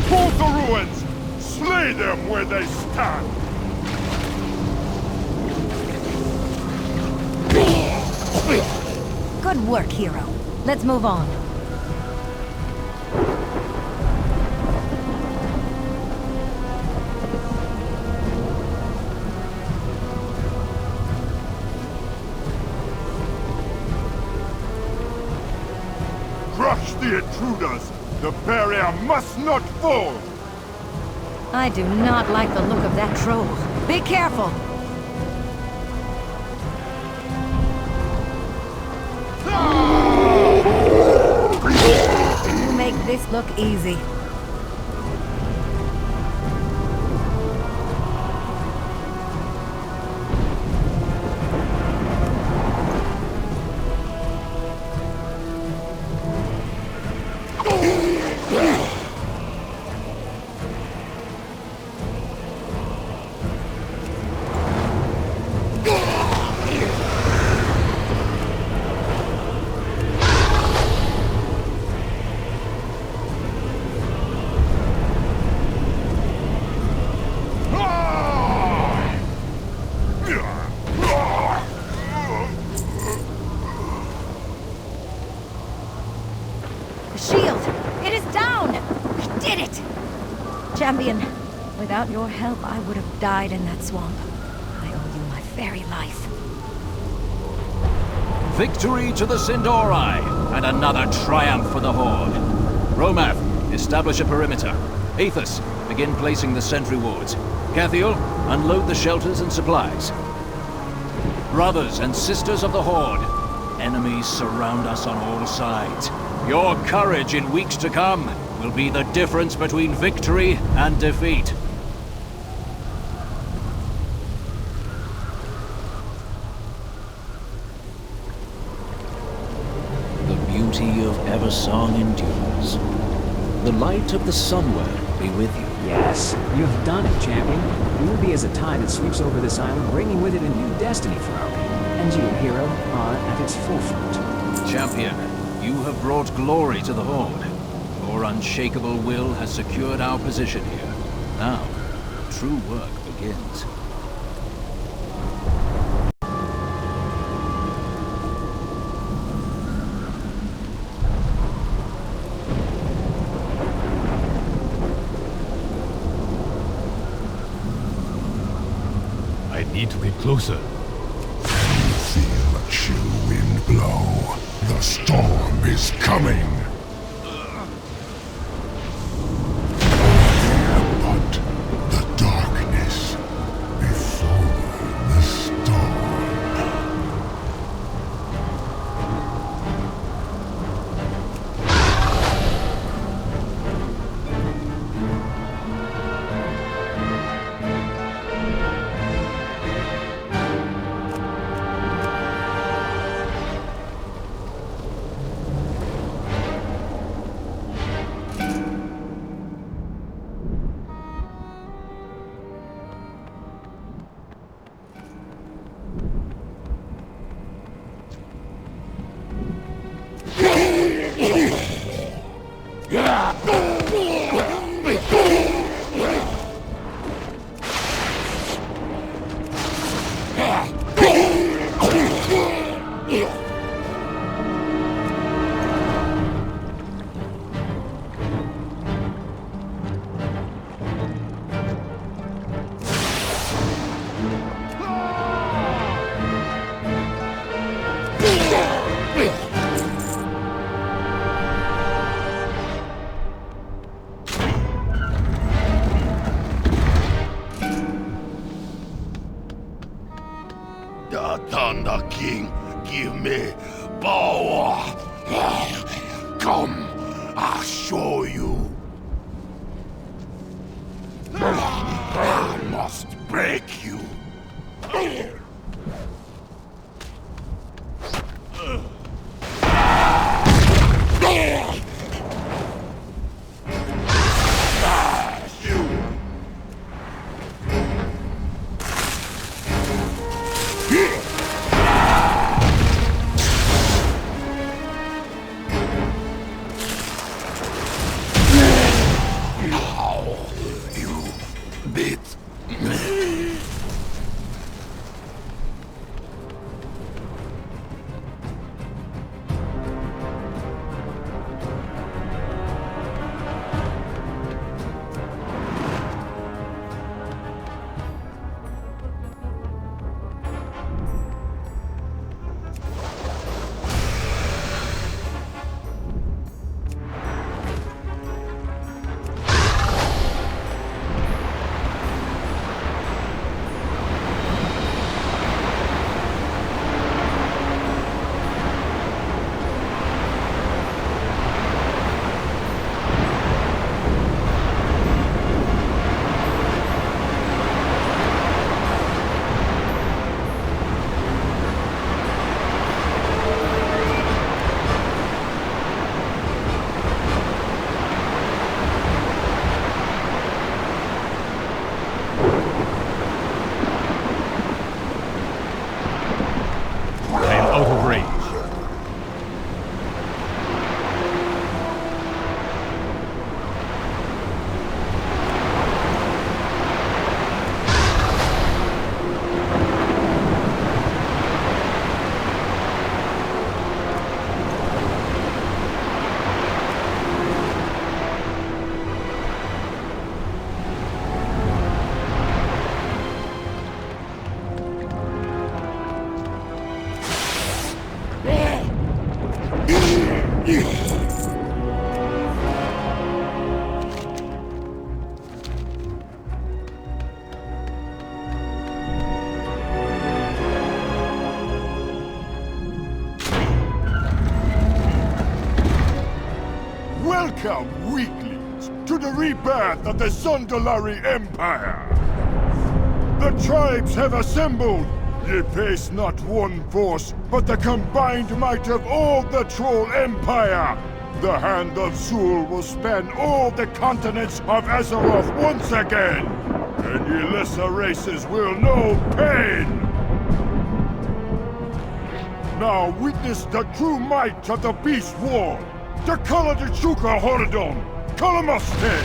Hold the ruins! Slay them where they stand! Good work, hero. Let's move on. Crush the intruders! The barrier must not fall! I do not like the look of that troll. Be careful! You make this look easy. Champion, without your help, I would have died in that swamp. I owe you my very life. Victory to the Sindori, and another triumph for the Horde. Romath, establish a perimeter. Aethus, begin placing the sentry wards. Cathiel, unload the shelters and supplies. Brothers and sisters of the Horde, enemies surround us on all sides. Your courage in weeks to come will be the difference between victory and defeat. The beauty of Eversong endures. The light of the Sunwell be with you. Yes, you have done it, champion. You will be as a tide that sweeps over this island, bringing with it a new destiny for our people. And you, hero, are at its forefront. Champion, you have brought glory to the Horde. Your unshakable will has secured our position here. Now, true work begins. I need to get closer. Feel a chill wind blow. The storm is coming. The Thunder King, give me power. Come, I'll show you. I must break you. Welcome, weaklings, to the rebirth of the Zondalari Empire! The tribes have assembled! Ye face not one force, but the combined might of all the Troll Empire! The hand of Zul will span all the continents of Azeroth once again! And ye lesser races will know pain! Now witness the true might of the Beast War! The Kala de Chuka Horadon! Kalamaste!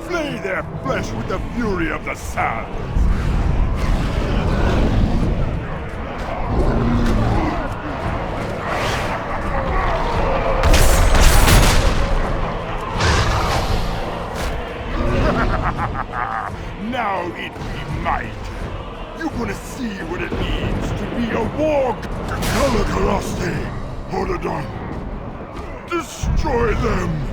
Flay their flesh with the fury of the sands! Now it be might. You're gonna see what it means to be a warg. Kalakaraste, Horadon. Destroy them!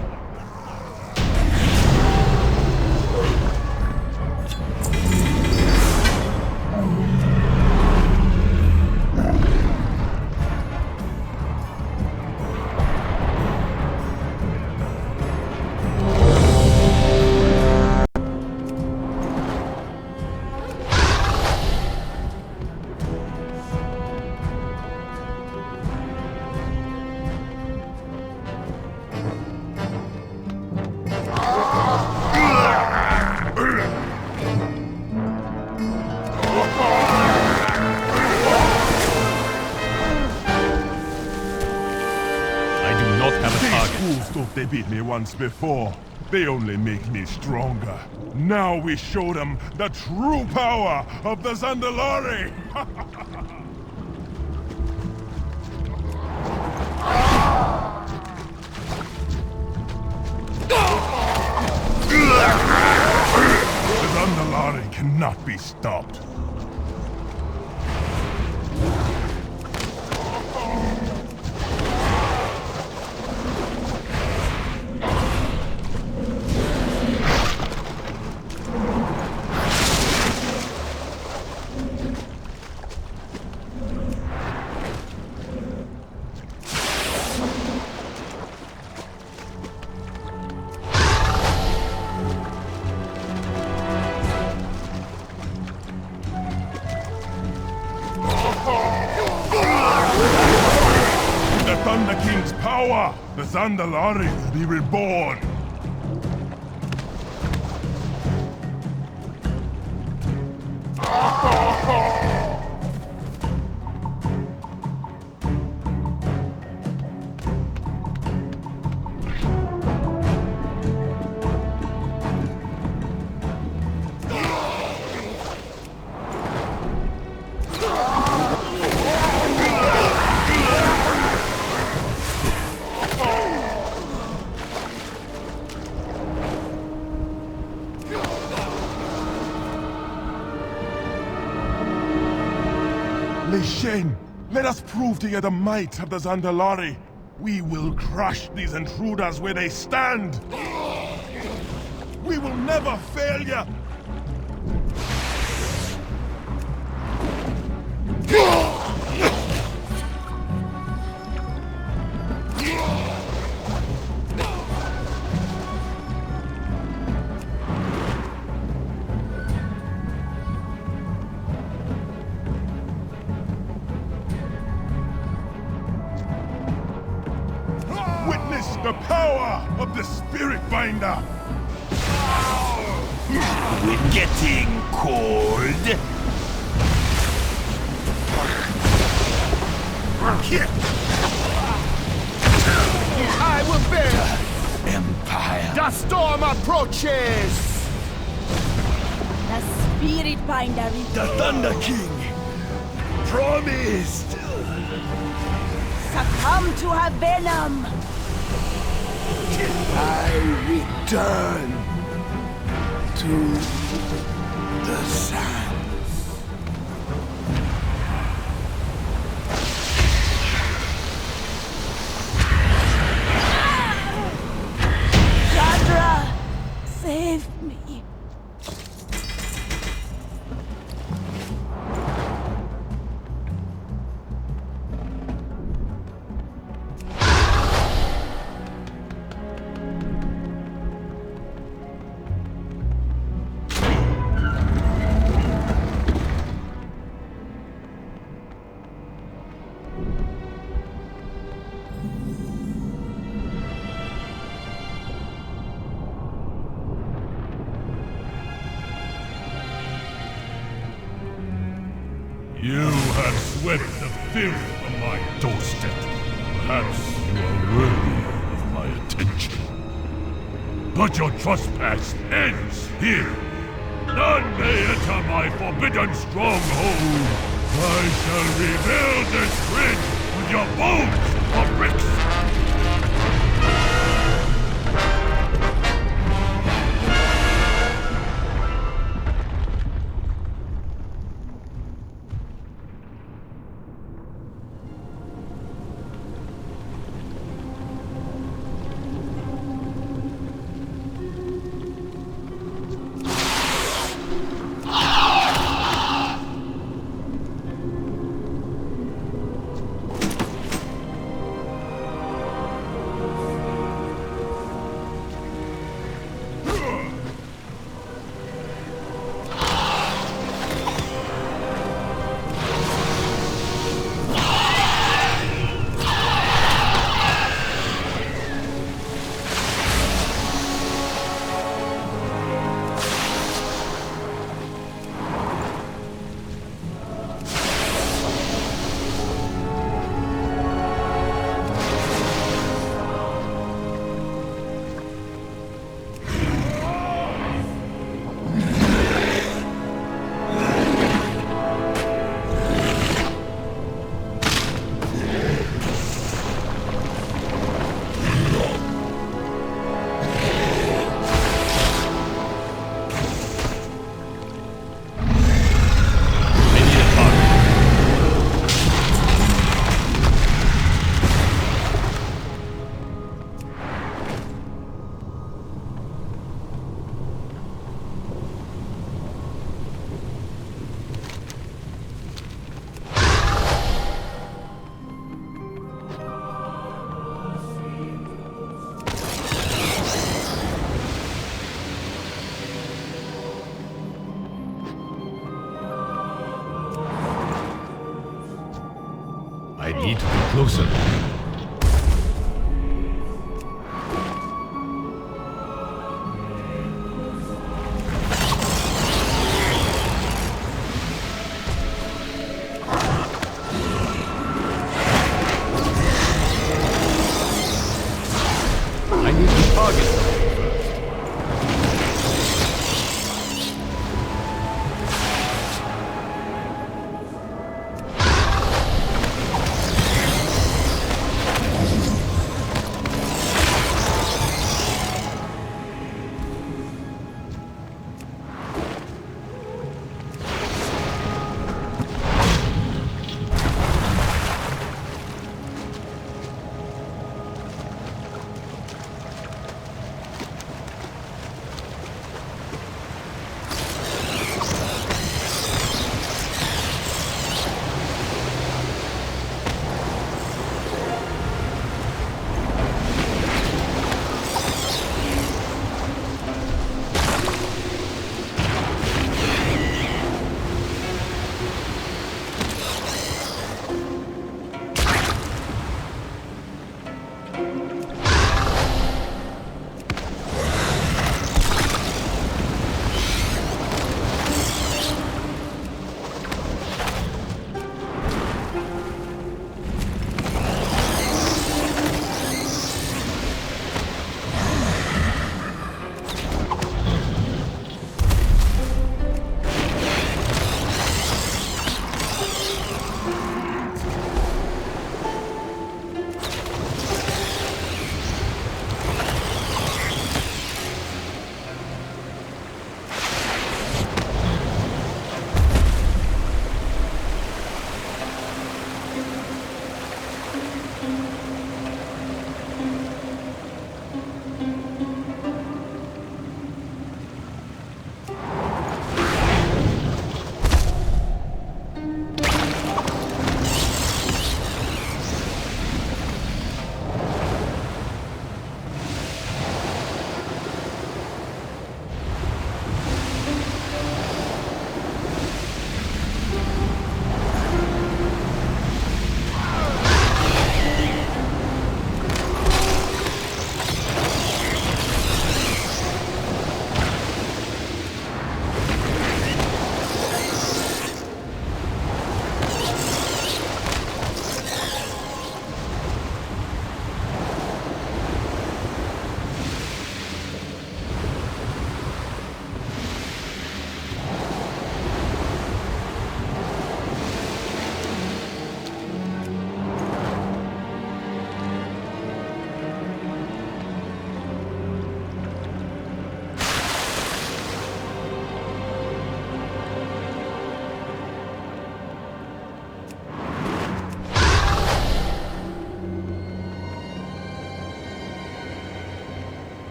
not have a These target. fools thought they beat me once before. They only make me stronger. Now we show them the true power of the Zandalari! The Zandalari cannot be stopped. The Zandalari will be reborn! Shen, let us prove to you the might of the Zandalari. We will crush these intruders where they stand. We will never fail you. The power of the Spirit Binder! We're getting cold. I will bear! Empire! The storm approaches! The Spirit Binder. The Thunder King! Promised! Succumb to her venom! I return to the sands. Chandra, save me. You have swept the filth from my doorstep. Perhaps you are worthy of my attention. But your trespass ends here. None may enter my forbidden stronghold. I shall rebuild this bridge with your bones of bricks. closer. I need to target something first.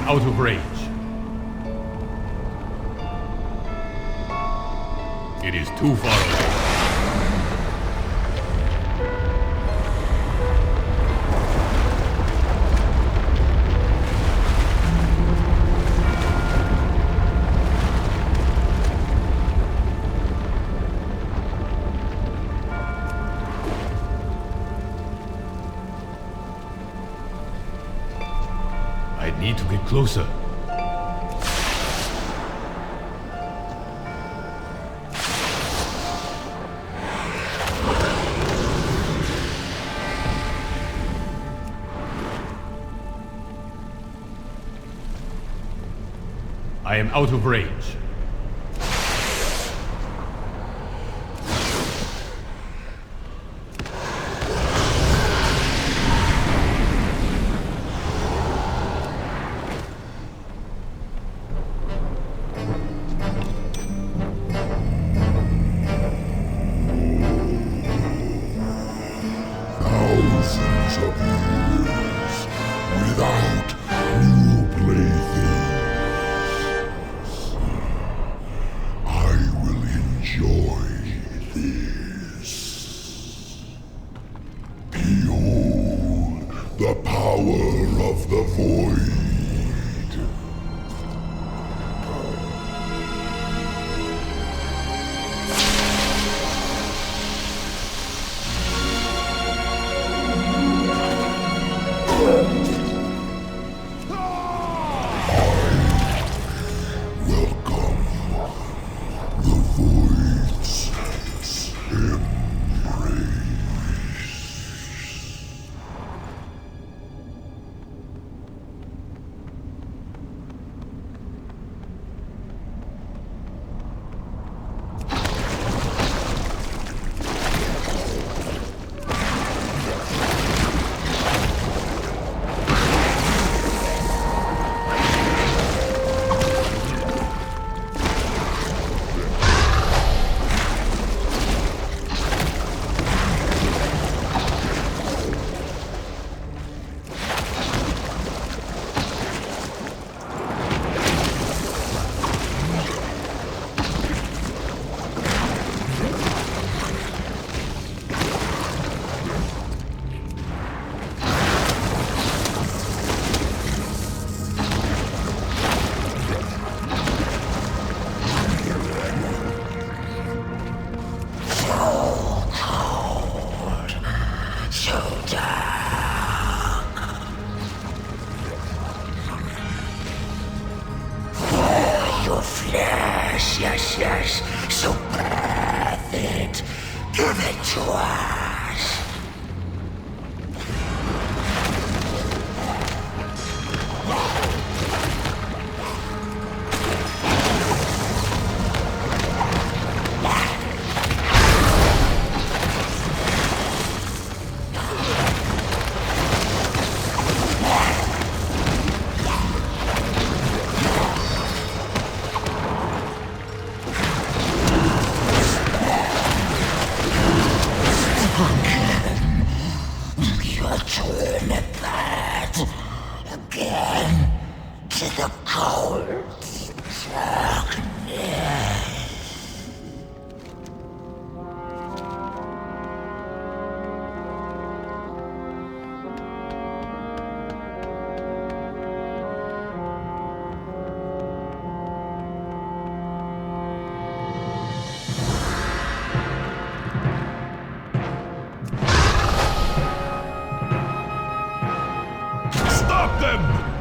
out of range. It is too far away. I need to get closer. I am out of range. Thousands of years without new playthings. I will enjoy this. Behold the power of the void. Yes, so birth it. Give it to us.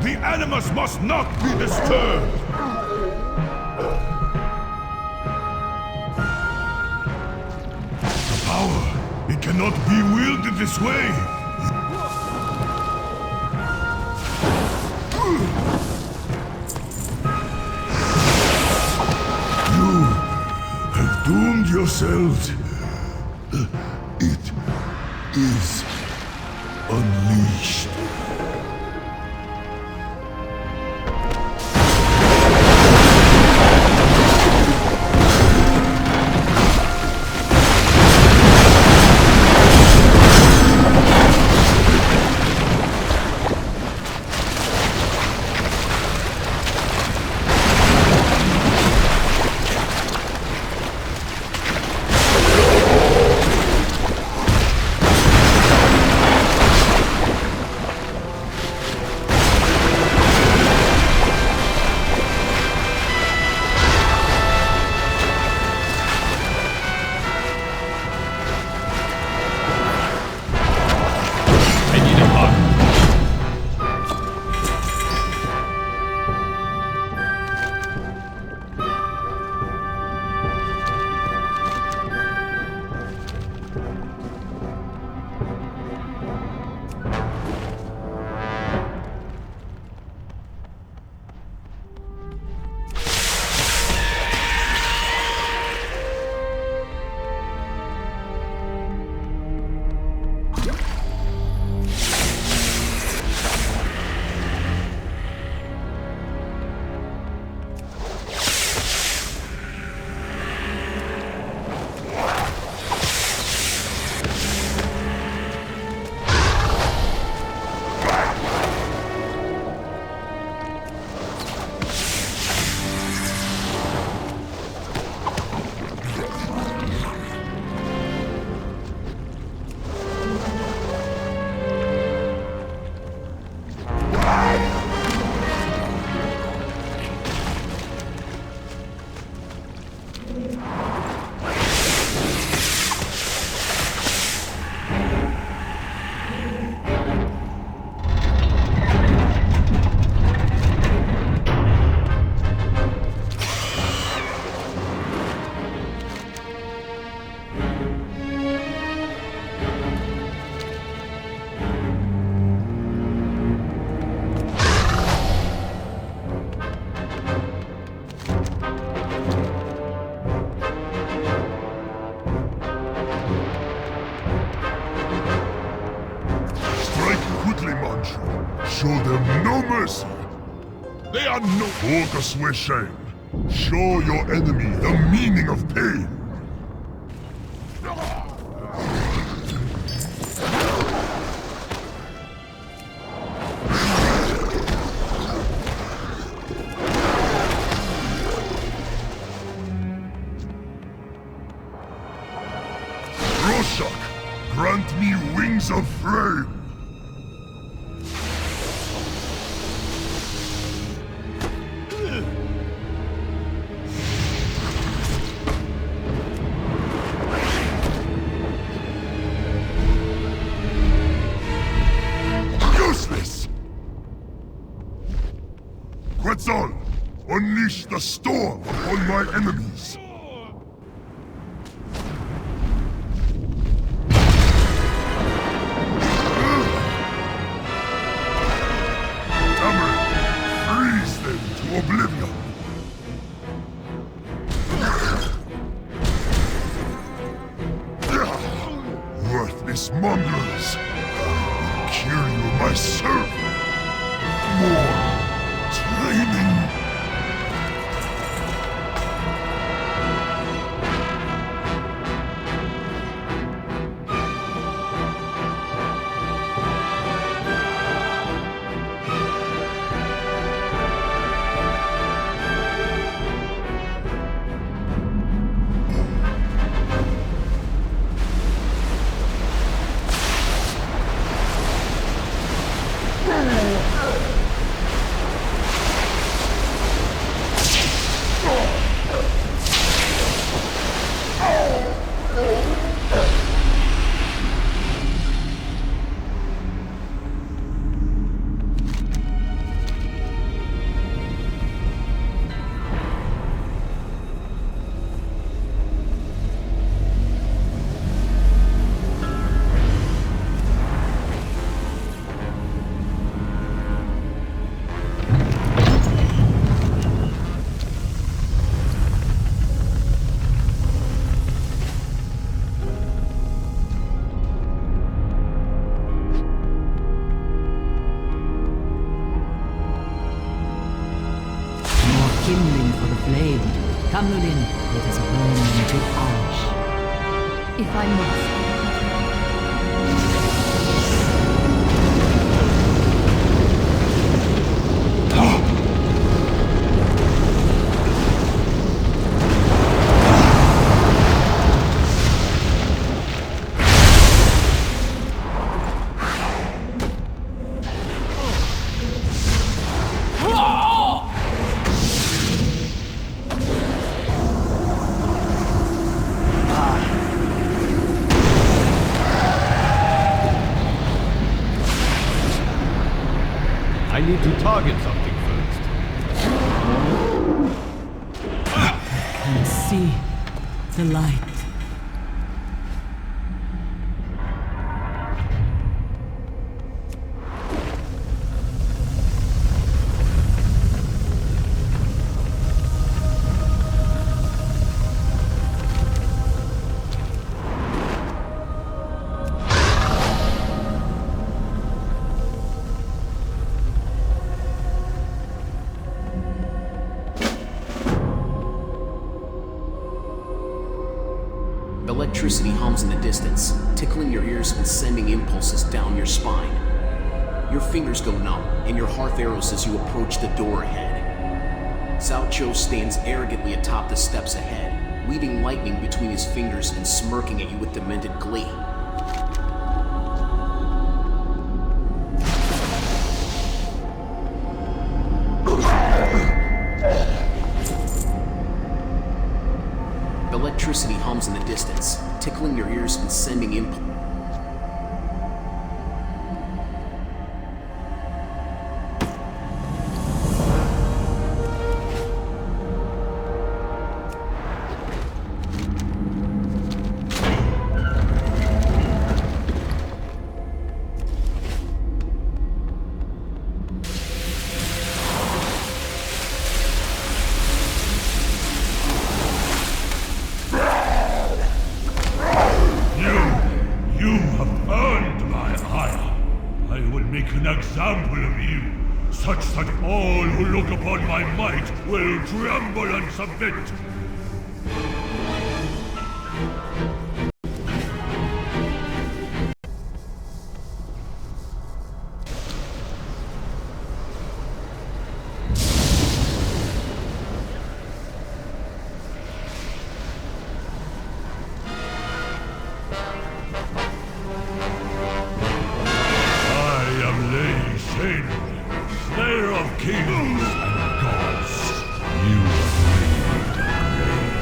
The animus must not be disturbed! The power, it cannot be wielded this way! You have doomed yourselves. It is unleashed. Show them no mercy. They are no Orcus with shame. Show your enemy the meaning of pain. Rorschach, grant me wings of flame. Quetzal, unleash the storm upon my enemies! Tamarin, freeze them to oblivion! Worthless mongrels! I will kill you myself! More training! Kindling for the flame. Come, Lulin, let us burn them to ash. If I must. I need to target something first. I can see the light. Electricity hums in the distance, tickling your ears and sending impulses down your spine. Your fingers go numb, and your heart arrows as you approach the door ahead. Cao Cho stands arrogantly atop the steps ahead, weaving lightning between his fingers and smirking at you with demented glee. Electricity hums in the distance, tickling your ears and sending impulse. You have earned my ire. I will make an example of you, such that all who look upon my might will tremble and submit. Slayer of kings and gods, you have made a grave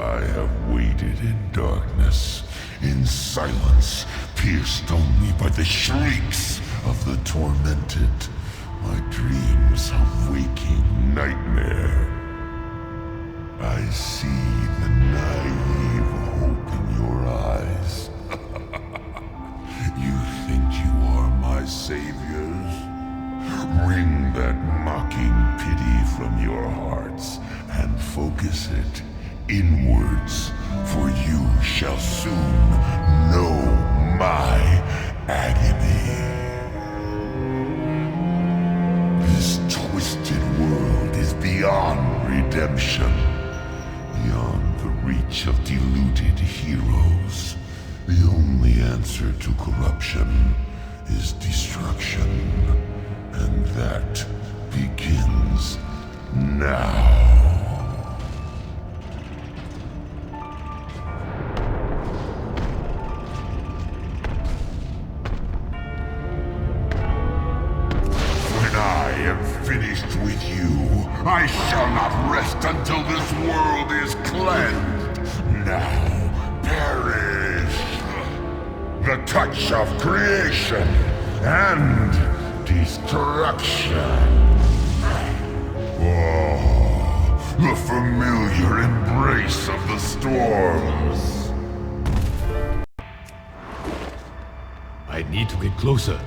I have waited in darkness, in silence, pierced only by the shrieks of the tormented, my dreams of waking nightmare. I see the naive hope in your eyes. You think you are my saviors? Wring that mocking pity from your hearts and focus it inwards, for you shall soon know my agony. This twisted world is beyond redemption, beyond the reach of deluded heroes. The only answer to corruption is destruction, and that begins now. Finished with you. I shall not rest until this world is cleansed. Now, perish. The touch of creation and destruction. Oh, the familiar embrace of the storms. I need to get closer.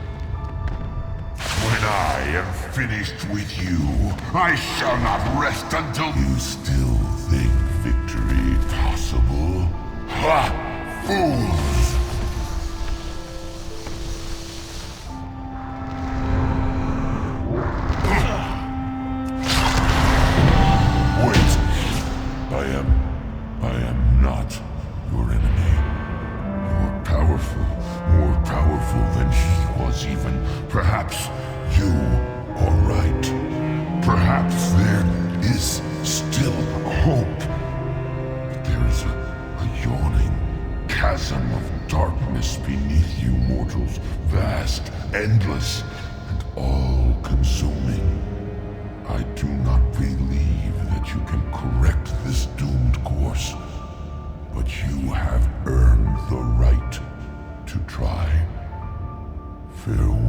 When I am finished with you, I shall not rest until... You still think victory possible? Ha! Fools! Wait! I am not your enemy. More powerful than he was even. Perhaps you are right. Perhaps there is still hope. But there is a yawning chasm of darkness beneath you mortals. Vast, endless, and all-consuming. I do not believe that you can correct this doomed course. But you have earned the right to try. Farewell.